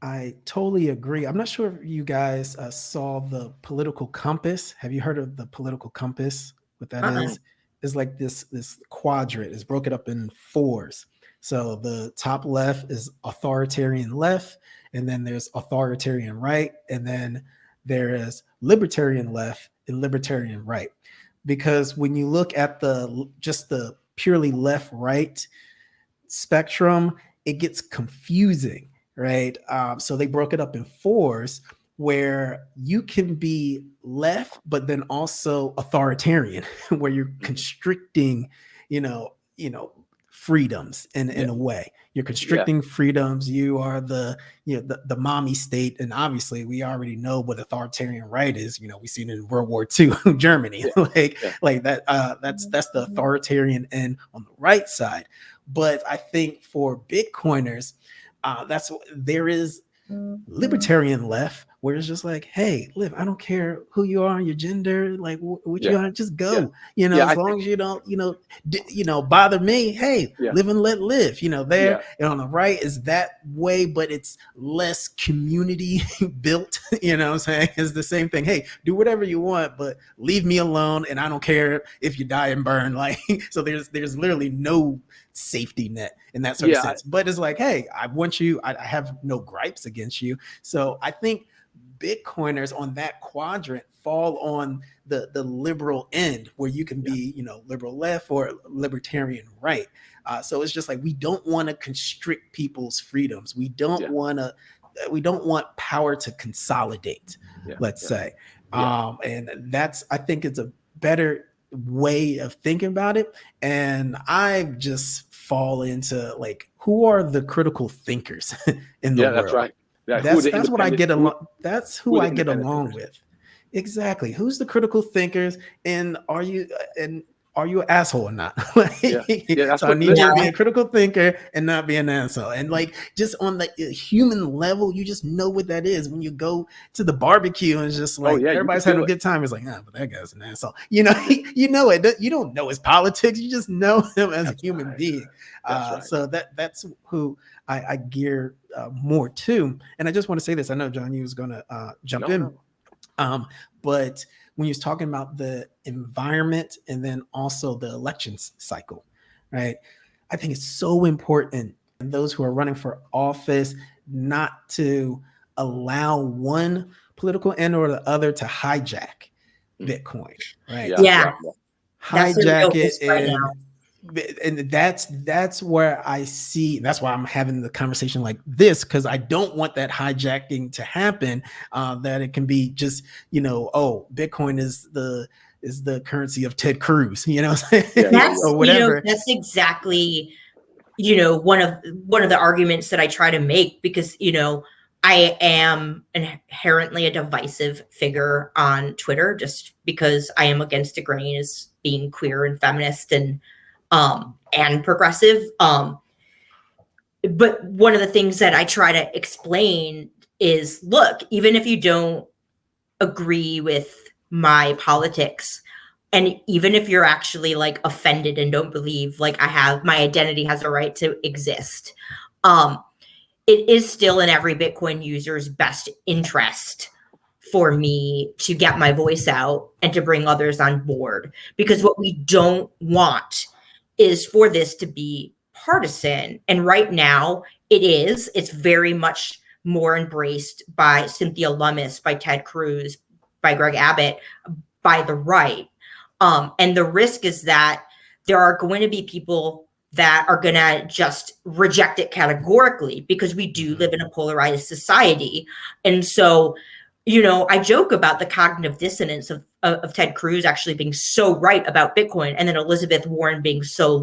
I totally agree. I'm not sure if you guys saw the political compass. Have you heard of the political compass? What that is? Is like this quadrant. It's broken up in fours. So the top left is authoritarian left, and then there's authoritarian right, and then there is libertarian left and libertarian right. Because when you look at just the purely left-right spectrum, it gets confusing, right? So they broke it up in fours, where you can be left, but then also authoritarian, where you're constricting, freedoms in a way. You're constricting freedoms. You are the mommy state, and obviously we already know what authoritarian right is. We've seen it in World War II, Germany, like that. That's the authoritarian end on the right side. But I think for Bitcoiners, there is libertarian left, where it's just like, hey, live, I don't care who you are, your gender, like what you are, just go. As long as you don't bother me, hey, live and let live. There and on the right is that way, but it's less community built. What I'm saying? It's the same thing. Hey, do whatever you want, but leave me alone, and I don't care if you die and burn. So there's literally no safety net in that sort of sense. But it's like, hey, I want you, I have no gripes against you. So I think Bitcoiners on that quadrant fall on the liberal end, where you can be, liberal left or libertarian right. So it's just like, we don't want to constrict people's freedoms. We don't want power to consolidate, let's say. And I think it's a better way of thinking about it. And I just fall into who are the critical thinkers in the world? That's right. That's what I get along. That's who I get along with. Exactly. Who's the critical thinkers, and are you an asshole or not? So I need you to be a critical thinker and not be an asshole. And just on the human level, you just know what that is when you go to the barbecue and it's just everybody's having a good time. It's like, but that guy's an asshole. You know it. You don't know his politics. You just know him as a human being. So that's who I gear more to. And I just want to say this. I know John, you was going to jump in. But when you're talking about the environment and then also the elections cycle, right? I think it's so important, and those who are running for office, not to allow one political end or the other to hijack Bitcoin, right? Hijack it. And that's where I see, that's why I'm having the conversation like this, because I don't want that hijacking to happen, that it can be just, Bitcoin is the currency of Ted Cruz, or whatever. That's exactly, one of the arguments that I try to make, because, I am inherently a divisive figure on Twitter, just because I am against the grain as being queer and feminist and progressive. But one of the things that I try to explain is, look, even if you don't agree with my politics, And even if you're actually like offended and don't believe like my identity has a right to exist, it is still in every Bitcoin user's best interest for me to get my voice out and to bring others on board. Because what we don't want is for this to be partisan. And right now it's very much more embraced by Cynthia Lummis, by Ted Cruz, by Greg Abbott, by the right. And the risk is that there are going to be people that are going to just reject it categorically, because we do live in a polarized society. And so, I joke about the cognitive dissonance of Ted Cruz actually being so right about Bitcoin, and then Elizabeth Warren being so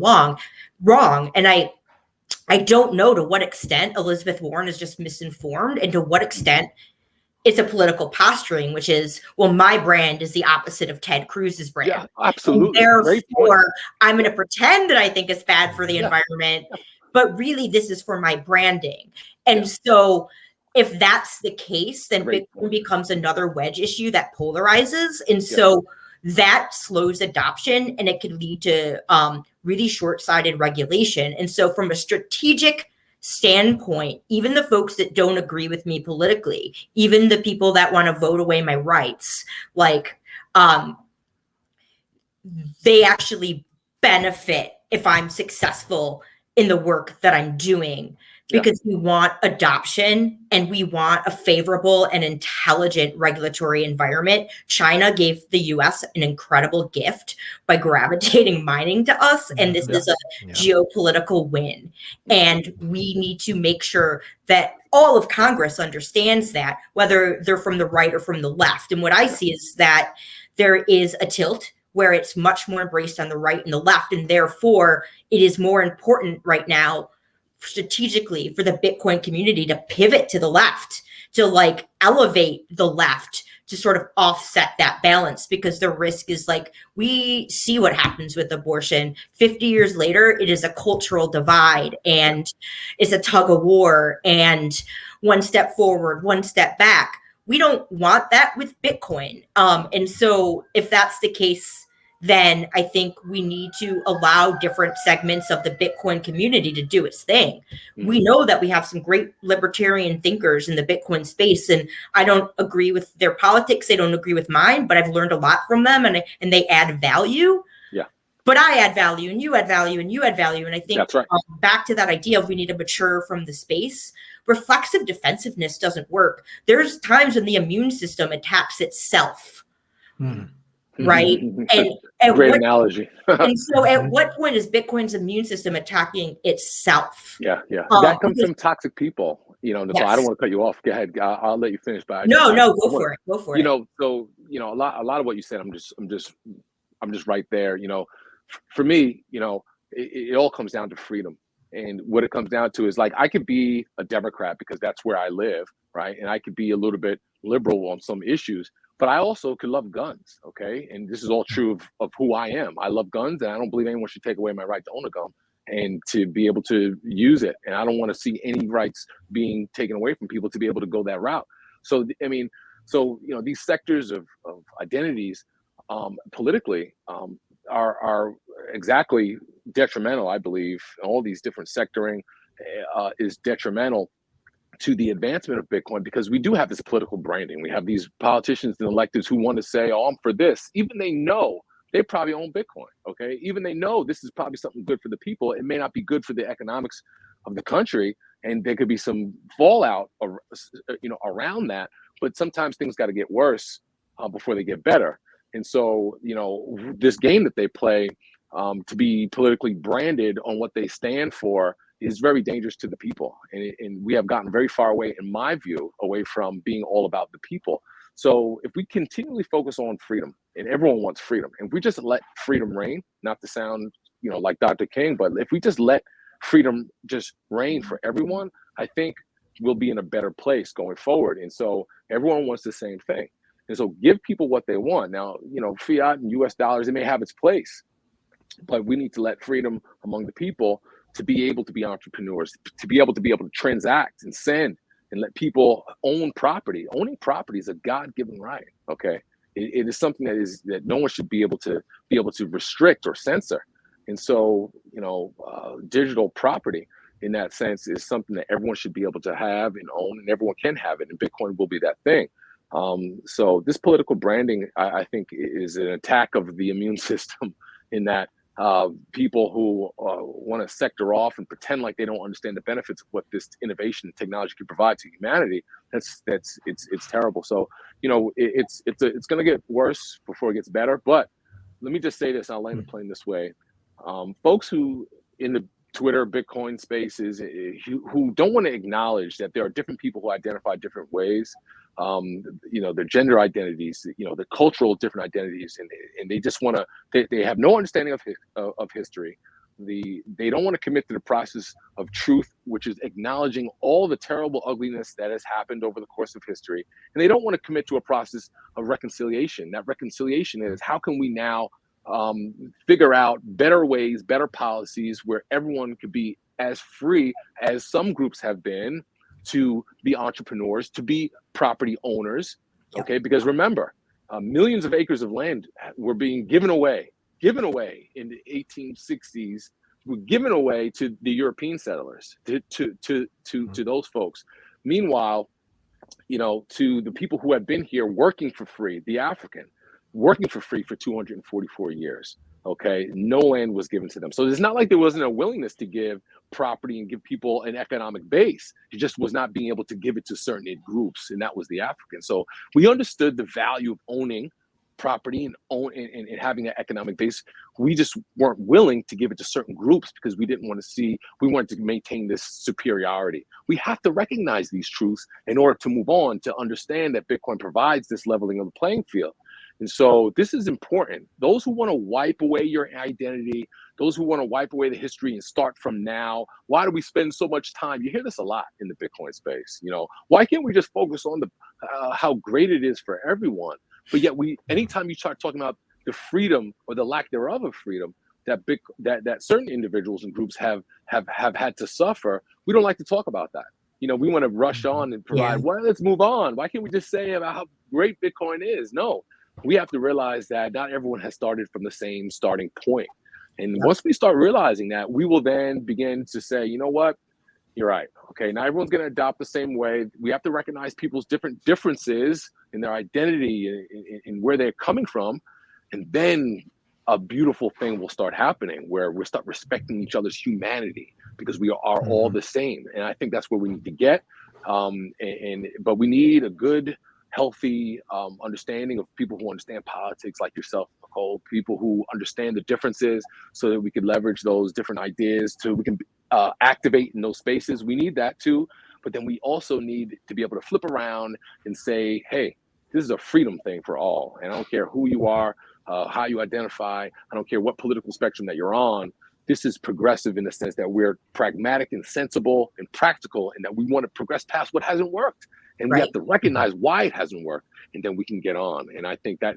wrong. And I don't know to what extent Elizabeth Warren is just misinformed, and to what extent it's a political posturing, which is, well, my brand is the opposite of Ted Cruz's brand. Yeah, absolutely. And therefore, I'm going to pretend that I think it's bad for the environment, but really this is for my branding. And so if that's the case, then Bitcoin becomes another wedge issue that polarizes. And so that slows adoption, and it could lead to really short-sighted regulation. And so from a strategic standpoint, even the folks that don't agree with me politically, even the people that want to vote away my rights, like they actually benefit if I'm successful in the work that I'm doing, because we want adoption and we want a favorable and intelligent regulatory environment. China gave the US an incredible gift by gravitating mining to us. And this is a geopolitical win. And we need to make sure that all of Congress understands that, whether they're from the right or from the left. And what I see is that there is a tilt where it's much more embraced on the right and the left. And therefore, it is more important right now strategically for the Bitcoin community to pivot to the left, to like elevate the left, to sort of offset that balance, because the risk is like, we see what happens with abortion. 50 years later, it is a cultural divide, and it's a tug of war, and one step forward, one step back. We don't want that with Bitcoin. And so if that's the case, then I think we need to allow different segments of the Bitcoin community to do its thing. We know that we have some great libertarian thinkers in the Bitcoin space, and I don't agree with their politics. They don't agree with mine, but I've learned a lot from them, and they add value. Yeah. But I add value, and you add value, and you add value. And I think that's right. Back to that idea of we need to mature from the space. Reflexive defensiveness doesn't work. There's times when the immune system attacks itself. Right. And great analogy. And so at what point is Bitcoin's immune system attacking itself? Yeah. That comes from toxic people. Nicole, I don't want to cut you off. Go ahead. I'll let you finish. But go for it. Go for it. So a lot of what you said, I'm just right there. For me, it all comes down to freedom. And what it comes down to is, like, I could be a Democrat because that's where I live, right? And I could be a little bit liberal on some issues, but I also could love guns, okay? And this is all true of who I am. I love guns, and I don't believe anyone should take away my right to own a gun and to be able to use it. And I don't want to see any rights being taken away from people to be able to go that route. So, these sectors of identities politically are exactly detrimental, I believe. All these different sectoring is detrimental to the advancement of Bitcoin, because we do have this political branding. We have these politicians and electeds who want to say, oh, I'm for this, even they know they probably own Bitcoin, okay? Even they know this is probably something good for the people. It may not be good for the economics of the country, and there could be some fallout, around that. But sometimes things got to get worse before they get better. And so, this game that they play to be politically branded on what they stand for is very dangerous to the people. And we have gotten very far away, in my view, away from being all about the people. So if we continually focus on freedom, and everyone wants freedom, and if we just let freedom reign, not to sound, like Dr. King, but if we just let freedom just reign for everyone, I think we'll be in a better place going forward. And so everyone wants the same thing. And so give people what they want. Now, fiat and US dollars, it may have its place, but we need to let freedom among the people to be able to be entrepreneurs, to be able to transact and send, and let people own property. Owning property is a God-given right, okay? It is something that no one should be able to restrict or censor. And so, digital property in that sense is something that everyone should be able to have and own, and everyone can have it. And Bitcoin will be that thing. So this political branding, I think, is an attack of the immune system in that people who want to sector off and pretend like they don't understand the benefits of what this innovation and technology can provide to humanity. It's terrible. So, it's going to get worse before it gets better. But let me just say this, I'll land the plane this way. Folks who in the Twitter, Bitcoin spaces, who don't want to acknowledge that there are different people who identify different ways, their gender identities, the cultural different identities, and they just want to, they have no understanding of history. They don't want to commit to the process of truth, which is acknowledging all the terrible ugliness that has happened over the course of history. And they don't want to commit to a process of reconciliation. That reconciliation is, how can we now figure out better ways, better policies where everyone could be as free as some groups have been to be entrepreneurs, to be property owners, okay? Because remember, millions of acres of land were being given away in the 1860s, were given away to the European settlers, to those folks. Meanwhile, to the people who had been here working for free, the African, working for free for 244 years, okay? No land was given to them. So it's not like there wasn't a willingness to give property and give people an economic base. It just was not being able to give it to certain groups, and that was the African. So we understood the value of owning property and having an economic base. We just weren't willing to give it to certain groups because we wanted to maintain this superiority. We have to recognize these truths in order to move on, to understand that Bitcoin provides this leveling of the playing field. And so this is important. Those who want to wipe away your identity, those who want to wipe away the history and start from now, why do we spend so much time? You hear this a lot in the Bitcoin space. Why can't we just focus on how great it is for everyone? But yet anytime you start talking about the freedom or the lack thereof of freedom that certain individuals and groups have had to suffer, we don't like to talk about that. We want to rush on and provide, well, let's move on. Why can't we just say about how great Bitcoin is? No. We have to realize that not everyone has started from the same starting point. And once we start realizing that, we will then begin to say, you know what? You're right. Okay, now everyone's going to adopt the same way. We have to recognize people's differences in their identity and where they're coming from. And then a beautiful thing will start happening where we'll start respecting each other's humanity because we are all the same. And I think that's where we need to get. But we need a good, healthy understanding of people who understand politics, like yourself, Nicole, people who understand the differences so that we can leverage those different ideas so we can activate in those spaces. We need that too. But then we also need to be able to flip around and say, hey, this is a freedom thing for all. And I don't care who you are, how you identify. I don't care what political spectrum that you're on. This is progressive in the sense that we're pragmatic and sensible and practical, and that we want to progress past what hasn't worked. And we have to recognize why it hasn't worked, and then we can get on. And I think that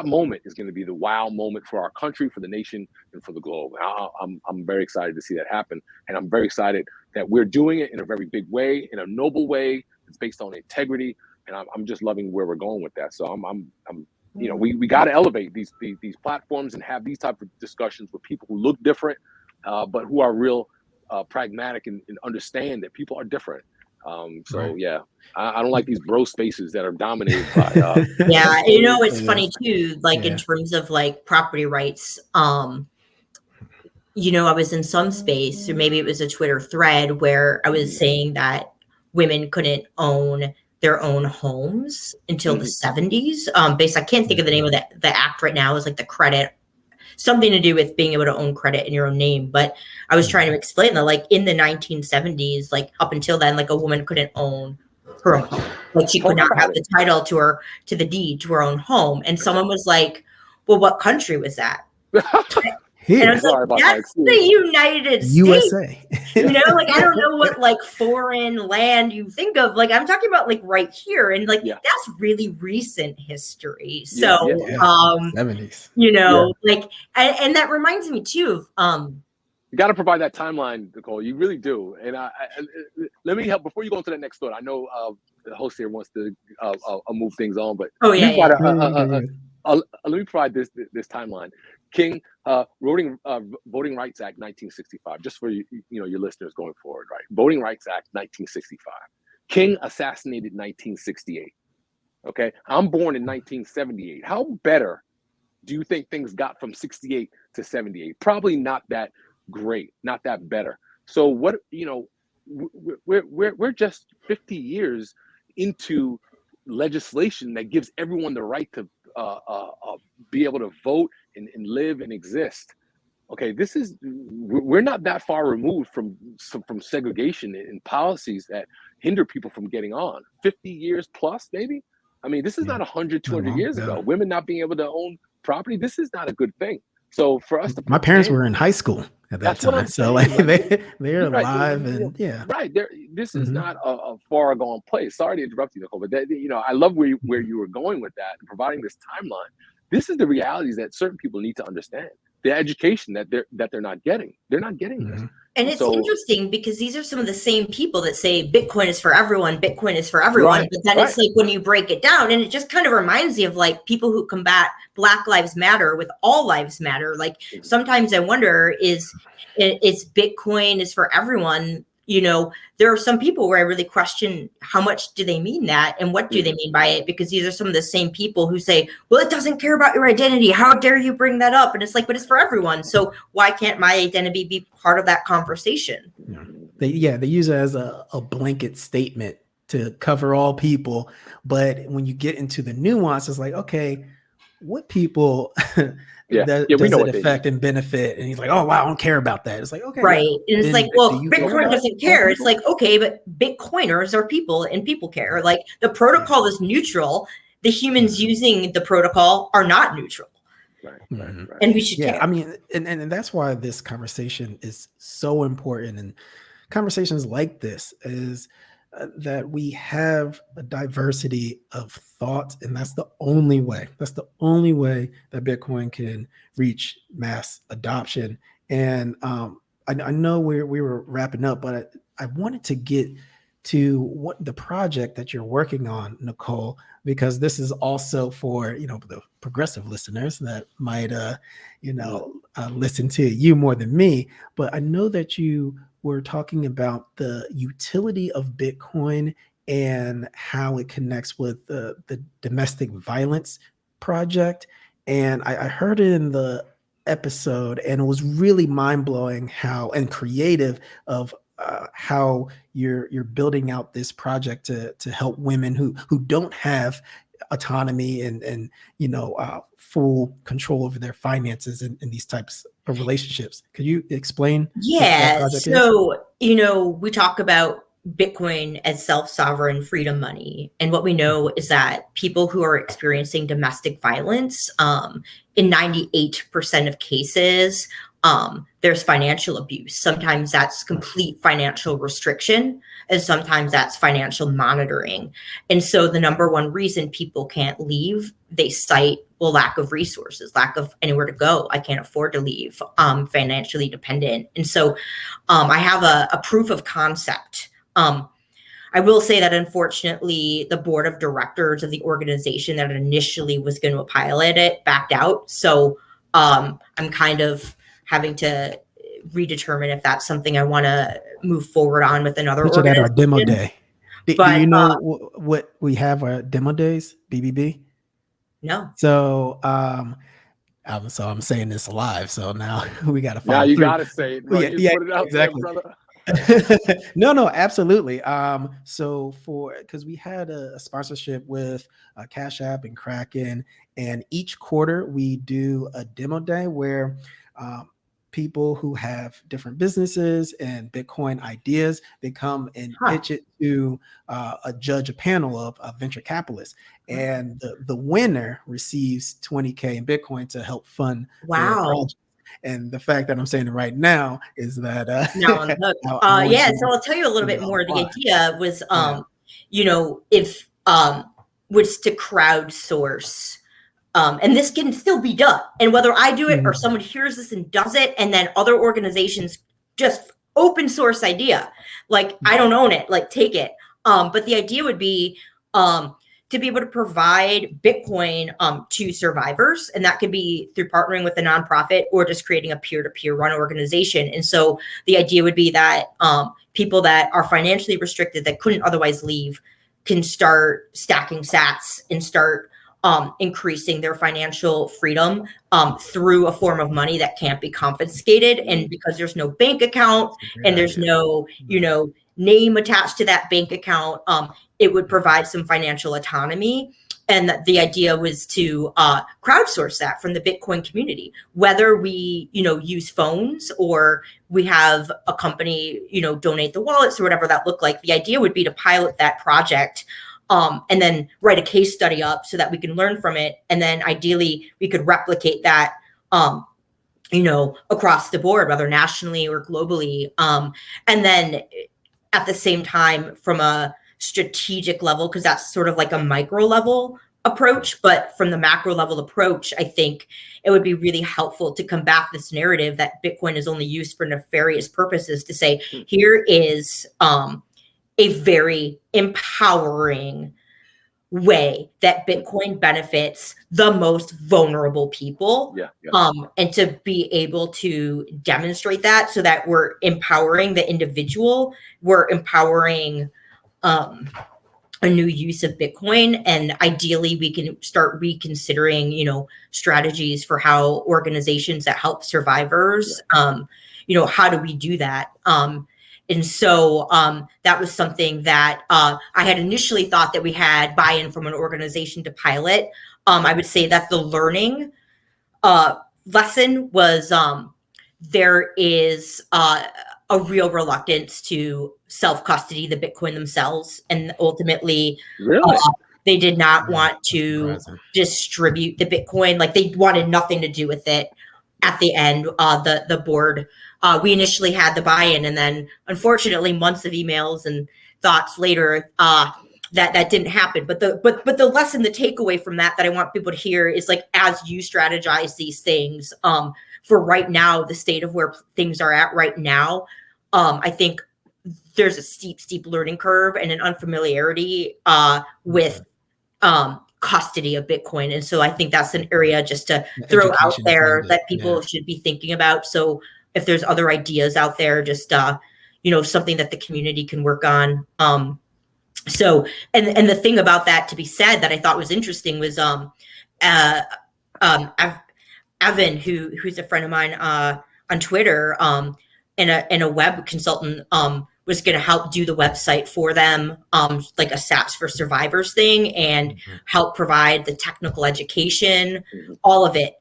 moment is going to be the wow moment for our country, for the nation, and for the globe. I'm very excited to see that happen. And I'm very excited that we're doing it in a very big way, in a noble way. It's based on integrity. And I'm just loving where we're going with that. So we got to elevate these platforms and have these type of discussions with people who look different, but who are real pragmatic and understand that people are different. I don't like these bro spaces that are dominated by it's funny too, in terms of property rights. I was in some space, or maybe it was a Twitter thread, where I was saying that women couldn't own their own homes until the 70s. I can't think of the name of the act right now. It was the credit, something to do with being able to own credit in your own name. But I was trying to explain that in the 1970s, up until then, a woman couldn't own her own home. She could not have the title to the deed to her own home. And someone was like, well, what country was that? And I was that's the United States. USA. I don't know what foreign land you think of. I'm talking about right here, and that's really recent history. So 70s. And that reminds me too of you got to provide that timeline, Nicole. You really do. And let me help before you go into that next thought. I know the host here wants to move things on, but oh yeah, let me provide this timeline. King, Voting Rights Act 1965, just for your listeners going forward, right? Voting Rights Act 1965. King assassinated 1968. Okay, I'm born in 1978. How better do you think things got from 68 to 78? Probably not that great, not that better. So what, we're just 50 years into legislation that gives everyone the right to be able to vote and live and exist. Okay, we're not that far removed from segregation and policies that hinder people from getting on. 50 years plus, maybe. I mean, this is not 100, 200 years ago. Women not being able to own property, this is not a good thing. So for us to, my parents were in high school at that time, so like they're alive, and right there. This is not a far gone place. Sorry to interrupt you, Nicole, but I love where you were going with that and providing this timeline. This is the realities that certain people need to understand. The education that they're not getting. They're not getting this. And it's interesting because these are some of the same people that say Bitcoin is for everyone, Bitcoin is for everyone. Right, but then it's like when you break it down, and it just kind of reminds me of like people who combat Black Lives Matter with all lives matter. Like sometimes I wonder, is Bitcoin is for everyone? There are some people where I really question how much do they mean that and what do they mean by it? Because these are some of the same people who say, well, it doesn't care about your identity. How dare you bring that up? And it's like, but it's for everyone. So why can't my identity be part of that conversation? They use it as a blanket statement to cover all people. But when you get into the nuance, it's like, okay, what people does it affect and benefit? And he's like, oh, wow, I don't care about that. It's like, okay. Right. And it's like, well, Bitcoin doesn't care. It's like, okay, but Bitcoiners are people and people care. Like the protocol is neutral. The humans using the protocol are not neutral. Right. And we should care. I mean, and that's why this conversation is so important. And conversations like this is that we have a diversity of thought, and that's the only way that Bitcoin can reach mass adoption. And I know we were wrapping up, but I wanted to get to what the project that you're working on, Nicole, because this is also for the progressive listeners that might listen to you more than me. But I know that you were talking about the utility of Bitcoin and how it connects with the domestic violence project. And I heard it in the episode, and it was really mind-blowing how creative of how you're building out this project to help women who don't have autonomy and full control over their finances in these types of relationships. Could you explain? Yeah. So, we talk about Bitcoin as self-sovereign freedom money. And what we know is that people who are experiencing domestic violence, in 98% of cases, there's financial abuse. Sometimes that's complete financial restriction, and sometimes that's financial monitoring. And so the number one reason people can't leave, they cite, lack of resources, lack of anywhere to go. I can't afford to leave. Financially dependent. And so I have a proof of concept. I will say that unfortunately, the board of directors of the organization that initially was going to pilot it backed out. So I'm kind of having to redetermine if that's something I want to move forward on with another organization. At our demo day. Do you know what we have our demo days, BBB? No. So so I'm saying this live. So now we got to follow Now you through. got to say it, bro. Put it out exactly. there, brother. No, absolutely. So because we had a sponsorship with Cash App and Kraken, and each quarter we do a demo day where people who have different businesses and Bitcoin ideas, they come and pitch it to a panel of venture capitalists, and the winner receives $20K in Bitcoin to help fund their project. And the fact that I'm saying it right now is that so I'll tell you a little bit more. The idea was if was to crowdsource, and this can still be done, and whether I do it or someone hears this and does it, and then other organizations just open source idea, like I don't own it, like take it. But the idea would be to be able to provide Bitcoin to survivors. And that could be through partnering with a nonprofit or just creating a peer-to-peer run organization. And so the idea would be that people that are financially restricted that couldn't otherwise leave can start stacking sats and start increasing their financial freedom through a form of money that can't be confiscated. And because there's no bank account and there's no, name attached to that bank account, it would provide some financial autonomy. And the idea was to crowdsource that from the Bitcoin community, whether we, use phones or we have a company, donate the wallets or whatever that looked like. The idea would be to pilot that project and then write a case study up so that we can learn from it. And then ideally we could replicate that, across the board, whether nationally or globally. And then at the same time, from a strategic level, because that's sort of like a micro level approach, but from the macro level approach, I think it would be really helpful to combat this narrative that Bitcoin is only used for nefarious purposes, to say, here is a very empowering way that Bitcoin benefits the most vulnerable people. And to be able to demonstrate that so that we're empowering the individual, we're empowering a new use of Bitcoin. And ideally we can start reconsidering, strategies for how organizations that help survivors, how do we do that? And so that was something that I had initially thought that we had buy-in from an organization to pilot. I would say that the learning lesson was there is a real reluctance to self-custody the Bitcoin themselves. And ultimately, they did not want to distribute the Bitcoin. Like, they wanted nothing to do with it. At the end, the board, we initially had the buy-in, and then unfortunately months of emails and thoughts later, that didn't happen. But the lesson, the takeaway from that I want people to hear is, like, as you strategize these things, for right now, the state of where things are at right now, I think there's a steep learning curve and an unfamiliarity with custody of Bitcoin. And so I think that's an area just to throw out there that people should be thinking about. So if there's other ideas out there, just, something that the community can work on. So, and the thing about that, to be said, that I thought was interesting was, Evan, who's a friend of mine, on Twitter, and a web consultant, was going to help do the website for them, like a SAPS for Survivors thing, and help provide the technical education, all of it.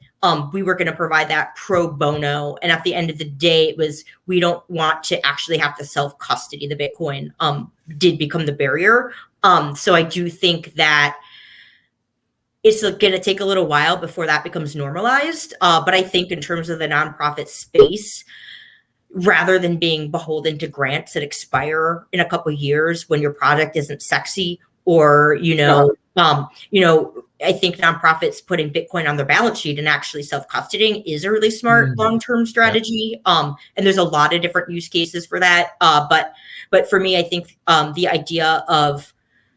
We were going to provide that pro bono. And at the end of the day, it was, we don't want to actually have to self-custody the Bitcoin, did become the barrier. So I do think that it's going to take a little while before that becomes normalized. But I think in terms of the nonprofit space, rather than being beholden to grants that expire in a couple of years when your product isn't sexy, or, I think nonprofits putting Bitcoin on their balance sheet and actually self-custodying is a really smart long-term strategy. And there's a lot of different use cases for that. But for me, I think the idea of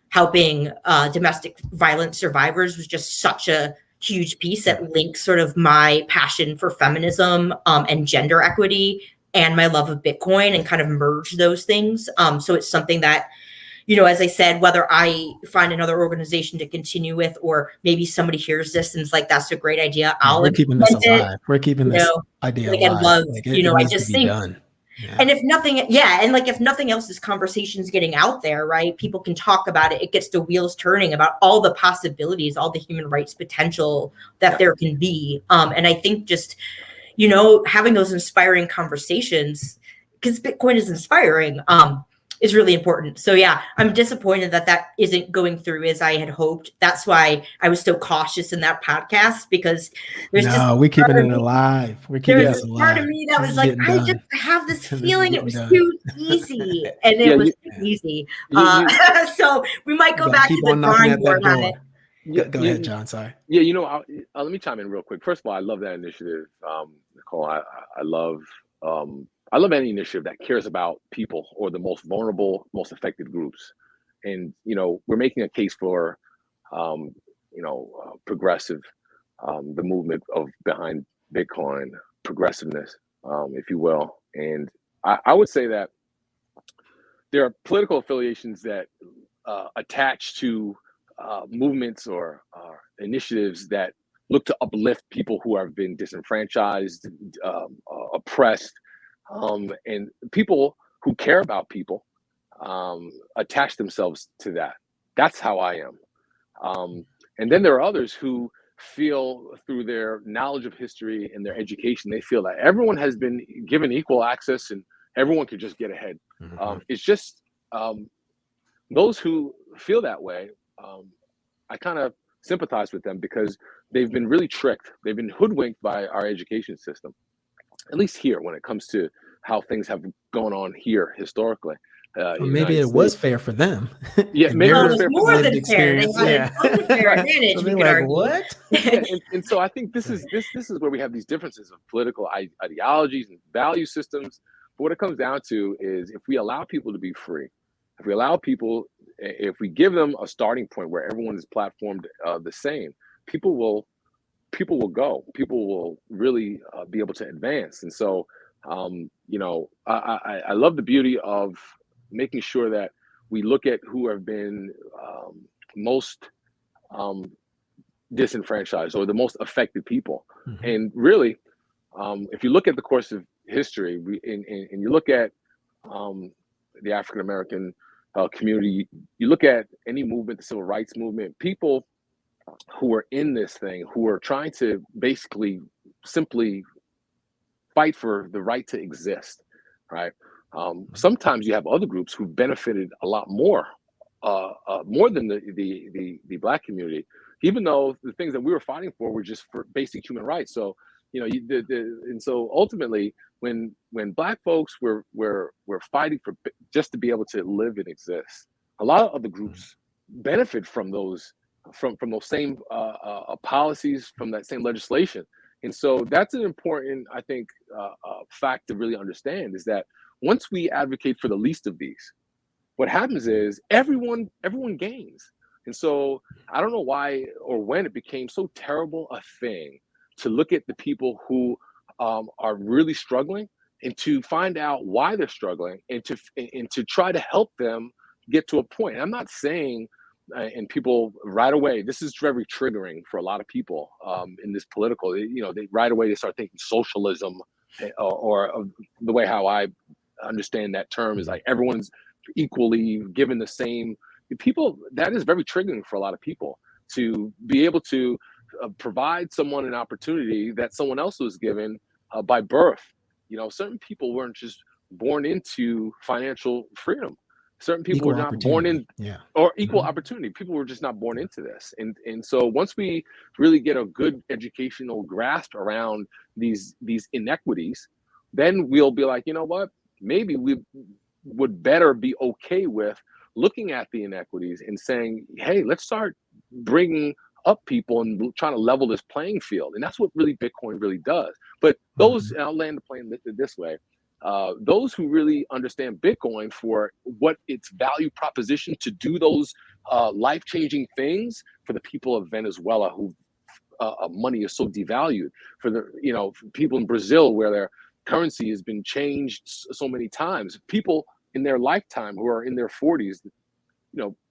helping domestic violence survivors was just such a huge piece that links sort of my passion for feminism and gender equity and my love of Bitcoin, and kind of merge those things. So it's something that, as I said, whether I find another organization to continue with, or maybe somebody hears this and is like, that's a great idea, we're keeping this alive. We're keeping this idea alive. I love, I just think, done. And if nothing, if nothing else, this conversation is getting out there, right? People can talk about it. It gets the wheels turning about all the possibilities, all the human rights potential that there can be. And I think just, having those inspiring conversations, because Bitcoin is inspiring, is really important. So yeah, I'm disappointed that isn't going through as I had hoped. That's why I was so cautious in that podcast, because we're keeping it alive. We're keeping it alive. Part of me that was like, I just have this feeling it was too easy, and it was too easy. So we might go back to the drawing board on it. Go ahead, John. Sorry. Yeah, let me chime in real quick. First of all, I love that initiative, Nicole. I love any initiative that cares about people, or the most vulnerable, most affected groups. we're making a case for progressive, the movement of behind Bitcoin, progressiveness, if you will. And I would say that there are political affiliations that attach to movements or initiatives that look to uplift people who have been disenfranchised, oppressed, and people who care about people attach themselves to that. That's how I am. And then there are others who feel, through their knowledge of history and their education, they feel that everyone has been given equal access and everyone could just get ahead. It's just those who feel that way, I kind of sympathize with them, because they've been really tricked. They've been hoodwinked by our education system, at least here when it comes to how things have gone on here historically. Maybe it was fair for them. Yeah, maybe it was fair more for them. than fair. They had an unfair advantage. So we could like, argue. what? And so I think this is where we have these differences of political ideologies and value systems. But what it comes down to is, if we allow people to be free, if we give them a starting point where everyone is platformed the same, people will go. People will really be able to advance. And so, I love the beauty of making sure that we look at who have been most disenfranchised, or the most affected people. And really, if you look at the course of history, and you look at the African American community, you look at any movement, the civil rights movement, people who are in this thing, who are trying to basically simply fight for the right to exist, right? Sometimes you have other groups who benefited a lot more than the Black community, even though the things that we were fighting for were just for basic human rights. So, and so ultimately, when Black folks were fighting for just to be able to live and exist, a lot of other groups benefit from those same policies, from that same legislation. And so that's an important, I think, fact to really understand, is that once we advocate for the least of these, what happens is everyone gains. And so I don't know why or when it became so terrible a thing to look at the people who are really struggling, and to find out why they're struggling, and to try to help them get to a point. I'm not saying, and people right away, this is very triggering for a lot of people in this political, they right away they start thinking socialism, or the way how I understand that term is like everyone's equally given the same. People, that is very triggering for a lot of people, to be able to provide someone an opportunity that someone else was given by birth. Certain people weren't just born into financial freedom. Certain people were not born in, or equal opportunity. People were just not born into this. And so once we really get a good educational grasp around these inequities, then we'll be like, you know what, maybe we would better be okay with looking at the inequities and saying, hey, let's start bringing up people and trying to level this playing field. And that's what really Bitcoin really does. But those, and I'll land the plane this way, those who really understand Bitcoin for what its value proposition to do those life-changing things for the people of Venezuela, who money is so devalued, for the for people in Brazil where their currency has been changed so many times, people in their lifetime who are in their 40s,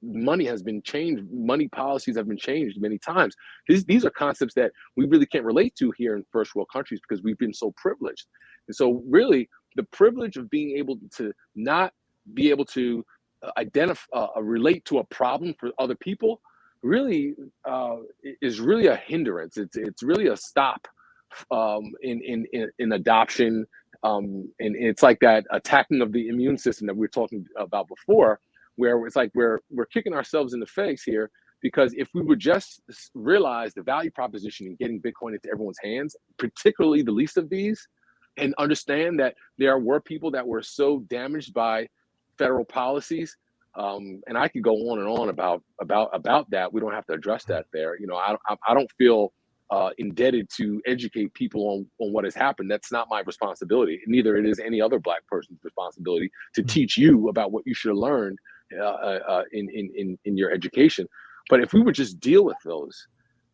money has been changed, money policies have been changed many times. These are concepts that we really can't relate to here in first world countries, because we've been so privileged. And so really, the privilege of being able to not be able to identify, relate to a problem for other people, really is really a hindrance. It's really a stop in adoption. And it's like that attacking of the immune system that we were talking about before, where it's like we're kicking ourselves in the face here, because if we would just realize the value proposition in getting Bitcoin into everyone's hands, particularly the least of these, and understand that there were people that were so damaged by federal policies, and I could go on and on about that. We don't have to address that there. I don't feel indebted to educate people on what has happened. That's not my responsibility. Neither it is any other Black person's responsibility to teach you about what you should have learned in your education. But if we would just deal with those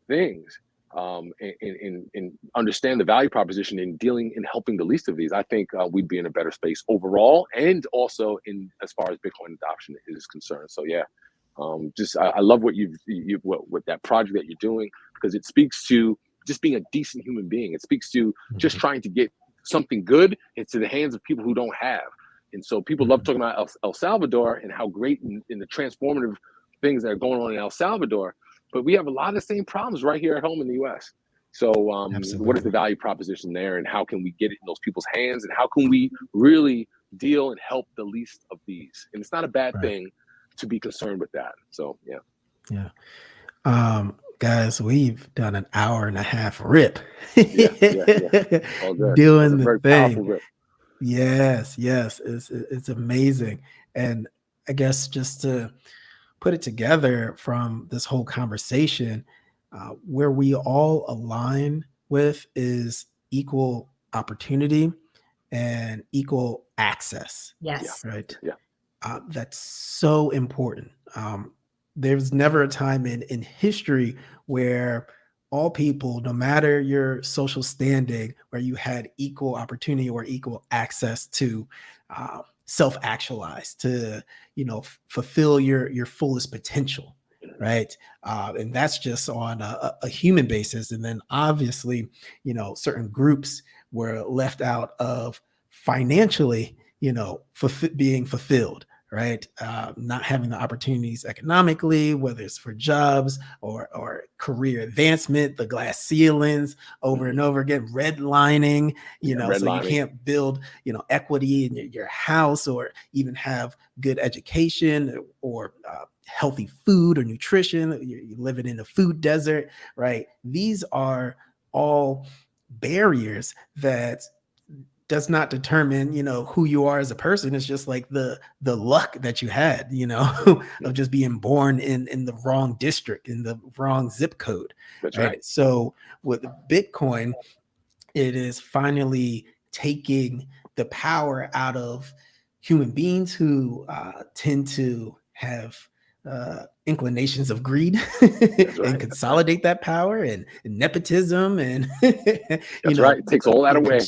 things, and understand the value proposition in dealing and helping the least of these, I think we'd be in a better space overall, and also in as far as Bitcoin adoption is concerned. So yeah, I love what what that project that you're doing, because it speaks to just being a decent human being. It speaks to just trying to get something good into the hands of people who don't have. And so people love talking about El Salvador and how great in the transformative things that are going on in El Salvador, but we have a lot of the same problems right here at home in the U.S. So what is the value proposition there, and how can we get it in those people's hands, and how can we really deal and help the least of these? And it's not a bad thing to be concerned with that. So yeah. Guys, we've done an hour and a half rip. Yeah. All good. Doing the very thing. powerful rip. Yes, it's amazing. And I guess just to put it together from this whole conversation, where we all align with is equal opportunity and equal access. Yes. Right. Yeah. That's so important. There's never a time in history where all people, no matter your social standing, where you had equal opportunity or equal access to self-actualize, to fulfill your fullest potential, right? And that's just on a human basis. And then obviously, certain groups were left out of financially, being fulfilled, right? Not having the opportunities economically, whether it's for jobs or career advancement, the glass ceilings over and over again, redlining, so you can't build, equity in your house, or even have good education or healthy food or nutrition. You're living in a food desert, right? These are all barriers that does not determine, who you are as a person. It's just like the luck that you had, of just being born in the wrong district, in the wrong zip code. That's right. So with Bitcoin, it is finally taking the power out of human beings who tend to have inclinations of greed and consolidate that power, and nepotism, and that's right. It takes all that away.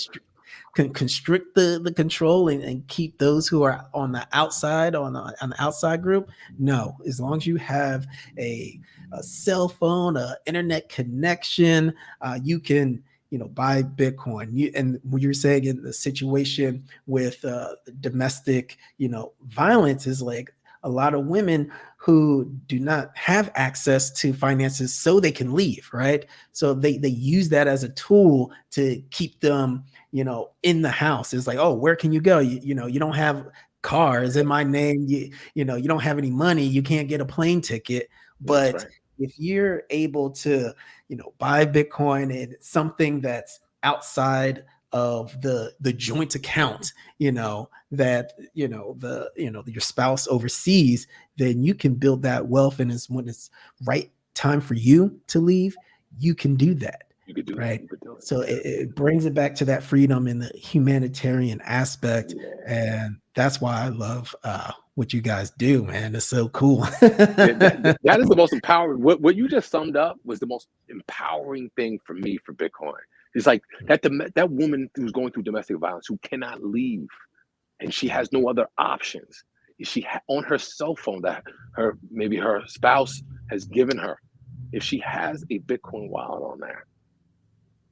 Constrict the control and keep those who are on the outside, on the outside group. No, as long as you have a cell phone, a internet connection, you can buy Bitcoin. And when you're saying in the situation with domestic violence, is like a lot of women who do not have access to finances, so they can leave, right? So they use that as a tool to keep them in the house. It's like, oh, where can you go? You don't have cars in my name. You don't have any money. You can't get a plane ticket. But if you're able to, buy Bitcoin, and it's something that's outside of the joint account, that your spouse oversees, then you can build that wealth. And when it's right time for you to leave, you can do that. You could do right. It. So it brings it back to that freedom and the humanitarian aspect. And that's why I love what you guys do, man. It's so cool. that is the most empowering. What you just summed up was the most empowering thing for me for Bitcoin. It's like that woman who's going through domestic violence, who cannot leave, and she has no other options. She on her cell phone that maybe her spouse has given her. If she has a Bitcoin wallet on there,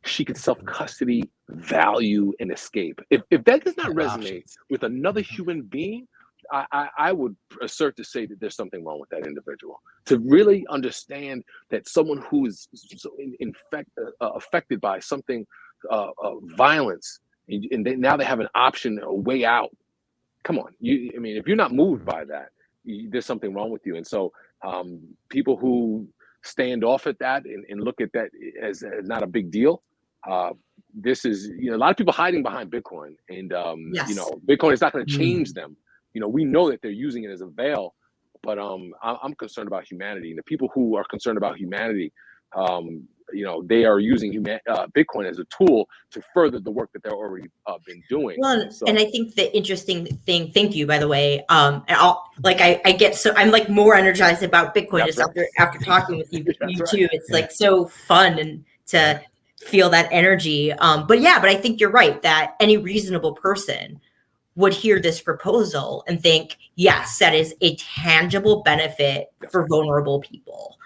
she can self-custody, value, and escape. If that does not resonate with another human being, I would assert to say that there's something wrong with that individual. To really understand that someone who is affected by something, violence, and now they have an option, a way out. Come on, if you're not moved by that, there's something wrong with you. And so people who stand off at that and look at that as not a big deal, this is a lot of people hiding behind Bitcoin, and Bitcoin is not going to change them. We know that they're using it as a veil, but I'm concerned about humanity, and the people who are concerned about humanity, they are using Bitcoin as a tool to further the work that they're already been doing. Well, So, and I think the interesting thing, thank you, by the way. And I get so I'm like more energized about Bitcoin just after talking with you too. It's like so fun and to feel that energy. But I think you're right that any reasonable person would hear this proposal and think, yes, that is a tangible benefit for vulnerable people.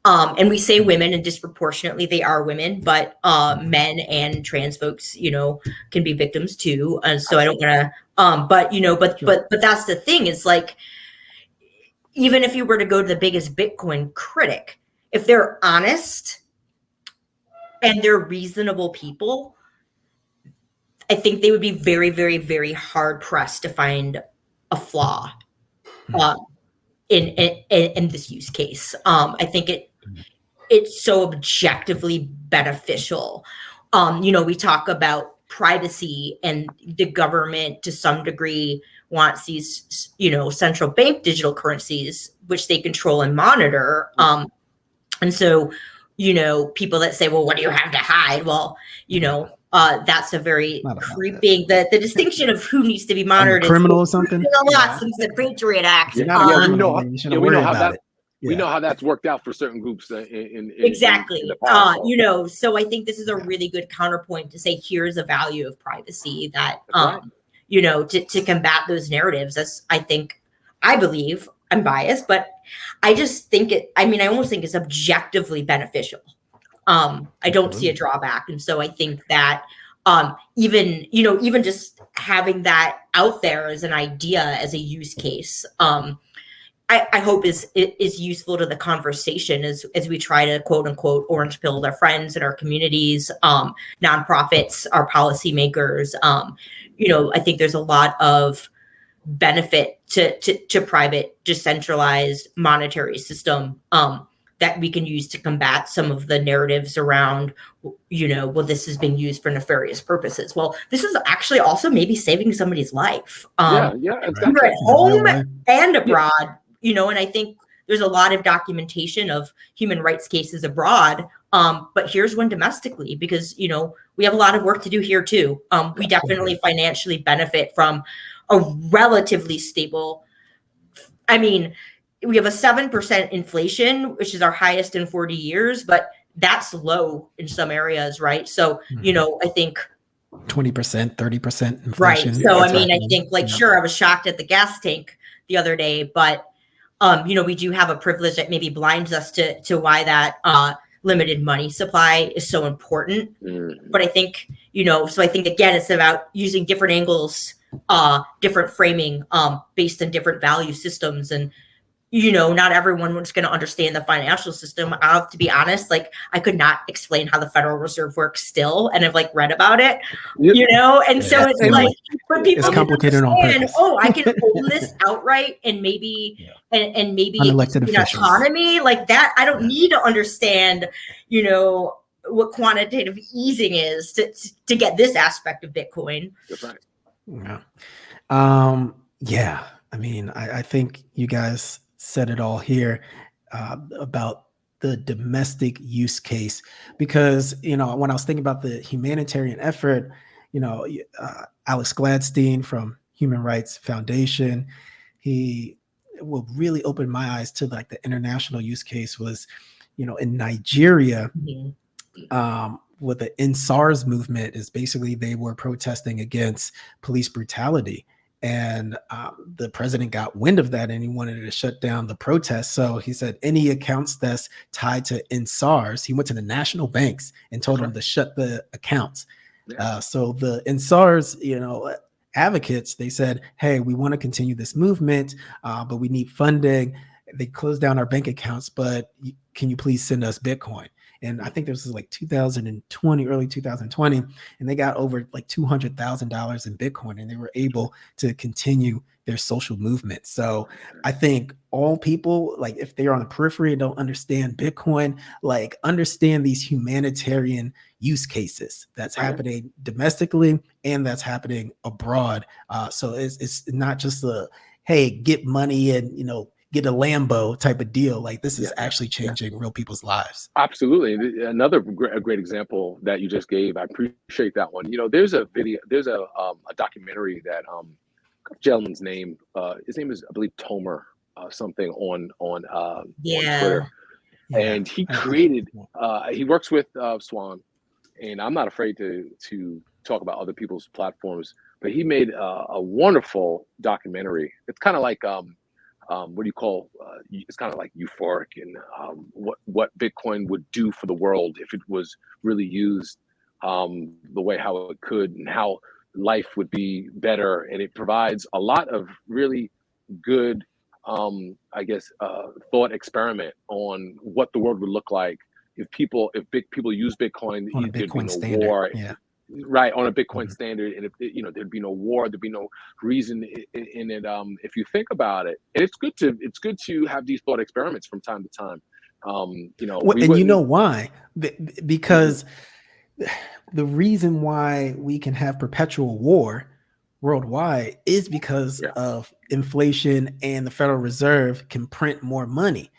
And we say women, and disproportionately they are women, but men and trans folks, can be victims too. And so I don't want to, but that's the thing. It's like, even if you were to go to the biggest Bitcoin critic, if they're honest and they're reasonable people, I think they would be very, very, very hard pressed to find a flaw in this use case. I think it's so objectively beneficial. We talk about privacy, and the government to some degree wants these, central bank digital currencies, which they control and monitor. And so, people that say, well, what do you have to hide? Well, that's a very creeping, the distinction of who needs to be monitored. Like a criminal or something? A lot since the Patriot Act. We know how that's worked out for certain groups exactly. in the past. So I think this is a really good counterpoint to say, here's a value of privacy that, to combat those narratives. I believe, I'm biased, but I just think I almost think it's objectively beneficial. I don't see a drawback. And so I think that even just having that out there as an idea, as a use case, I hope is useful to the conversation as we try to quote unquote orange pill our friends in our communities, nonprofits, our policymakers. I think there's a lot of benefit to private, decentralized monetary system that we can use to combat some of the narratives around, well, this is being used for nefarious purposes. Well, this is actually also maybe saving somebody's life. Exactly. At home and abroad. And I think there's a lot of documentation of human rights cases abroad. But here's one domestically, because, we have a lot of work to do here too. We definitely financially benefit from a relatively stable, we have a 7% inflation, which is our highest in 40 years, but that's low in some areas, right? So, I think 20%, 30% inflation. Right. So, I think sure, I was shocked at the gas tank the other day, but we do have a privilege that maybe blinds us to why that limited money supply is so important. But I think, so I think, again, it's about using different angles, different framing based on different value systems. And, not everyone was going to understand the financial system. I have to be honest, I could not explain how the Federal Reserve works still, and I've read about it, and so it's but people it's complicated on purpose. Oh, I can own this outright, and maybe and maybe autonomy like that. I don't need to understand, what quantitative easing is to get this aspect of Bitcoin. That's right. Yeah. I think you guys said it all here about the domestic use case, because, when I was thinking about the humanitarian effort, Alex Gladstein from Human Rights Foundation, he will really open my eyes to the international use case was, in Nigeria, with the NSARS movement is basically they were protesting against police brutality. And the president got wind of that and he wanted to shut down the protest. So he said, any accounts that's tied to NSARS, he went to the national banks and told them to shut the accounts. So the NSARS, advocates, they said, hey, we want to continue this movement, but we need funding. They closed down our bank accounts, but can you please send us Bitcoin? And I think this was 2020, early 2020, and they got over $200,000 in Bitcoin, and they were able to continue their social movement. So I think all people, if they're on the periphery and don't understand Bitcoin, understand these humanitarian use cases that's happening domestically and that's happening abroad. So it's not just hey, get money and, get a Lambo type of deal. Like this is actually changing real people's lives. Absolutely. Another great example that you just gave. I appreciate that one. You know, there's a documentary that gentleman's name. His name is, I believe, Tomer something on Twitter. Yeah. And he created. He works with Swan, and I'm not afraid to talk about other people's platforms. But he made a wonderful documentary. It's kind of like what do you call? It's kind of like euphoric and what Bitcoin would do for the world if it was really used the way how it could, and how life would be better. And it provides a lot of really good, I guess, thought experiment on what the world would look like if people use Bitcoin. On a Bitcoin standard. War. Yeah. Right, on a Bitcoin standard, and if there'd be no war, there'd be no reason in it. If you think about it, and it's good to have these thought experiments from time to time. And you know why? Because the reason why we can have perpetual war worldwide is because of inflation, and the Federal Reserve can print more money.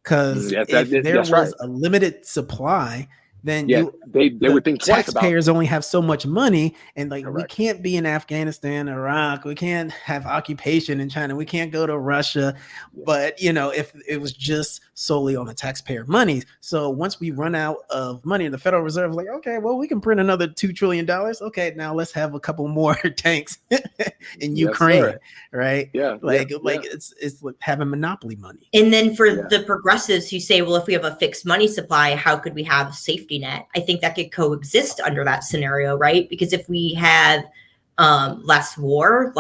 Because if there was a limited supply, then they would think twice about it. Taxpayers only have so much money, and like we can't be in Afghanistan, Iraq, we can't have occupation in China, we can't go to Russia. But if it was just solely on the taxpayer money, so once we run out of money, the Federal Reserve is like, okay, well, we can print another $2 trillion. Okay, now let's have a couple more tanks in Ukraine, right? It's like having monopoly money. And then for the progressives who say, well, if we have a fixed money supply, how could we have safety net? I think that could coexist under that scenario, right? Because if we had less war,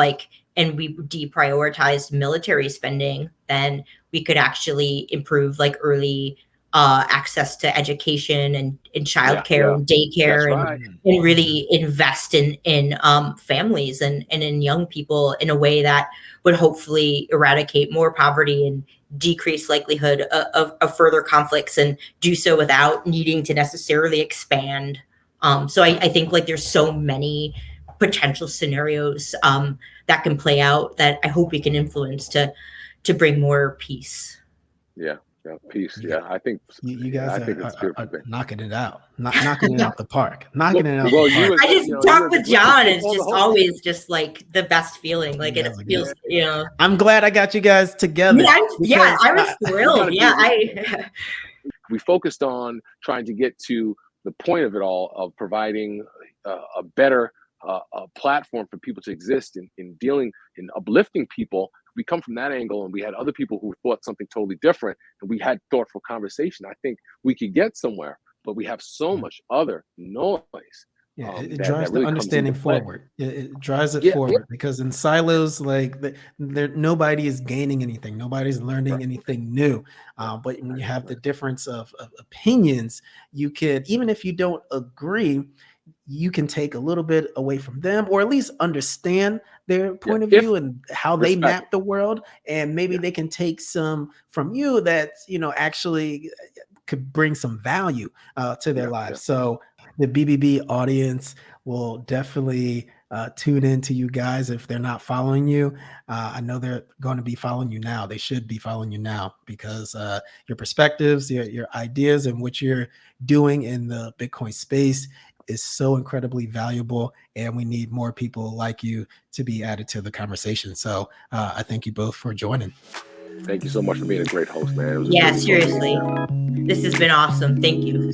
and we deprioritized military spending, then we could actually improve early access to education and childcare and daycare, and really invest in families and in young people in a way that would hopefully eradicate more poverty and decrease likelihood of further conflicts, and do so without needing to necessarily expand. So I think there's so many potential scenarios that can play out that I hope we can influence to bring more peace. Peace. I think you guys are knocking it out, knocking it out the park, knocking it out. I just talk with Jon. It's just always just the best feeling. It feels, I'm glad I got you guys together. I was thrilled. We focused on trying to get to the point of it all, of providing a better a platform for people to exist in dealing in uplifting people. We come from that angle, and we had other people who thought something totally different, and we had thoughtful conversation. I think we could get somewhere, but we have so much other noise. It drives the understanding forward. It drives it forward, because in silos, nobody is gaining anything, nobody's learning anything new. But when you have the difference of opinions, you could, even if you don't agree, you can take a little bit away from them, or at least understand their point of view and how they map the world. And maybe they can take some from you that, actually could bring some value to their lives. So the BBB audience will definitely tune in to you guys if they're not following you. I know they're going to be following you now. They should be following you now, because your perspectives, your ideas, and what you're doing in the Bitcoin space is so incredibly valuable, and we need more people like you to be added to the conversation. So I thank you both for joining. Thank you so much for being a great host, man. Seriously. This has been awesome. Thank you.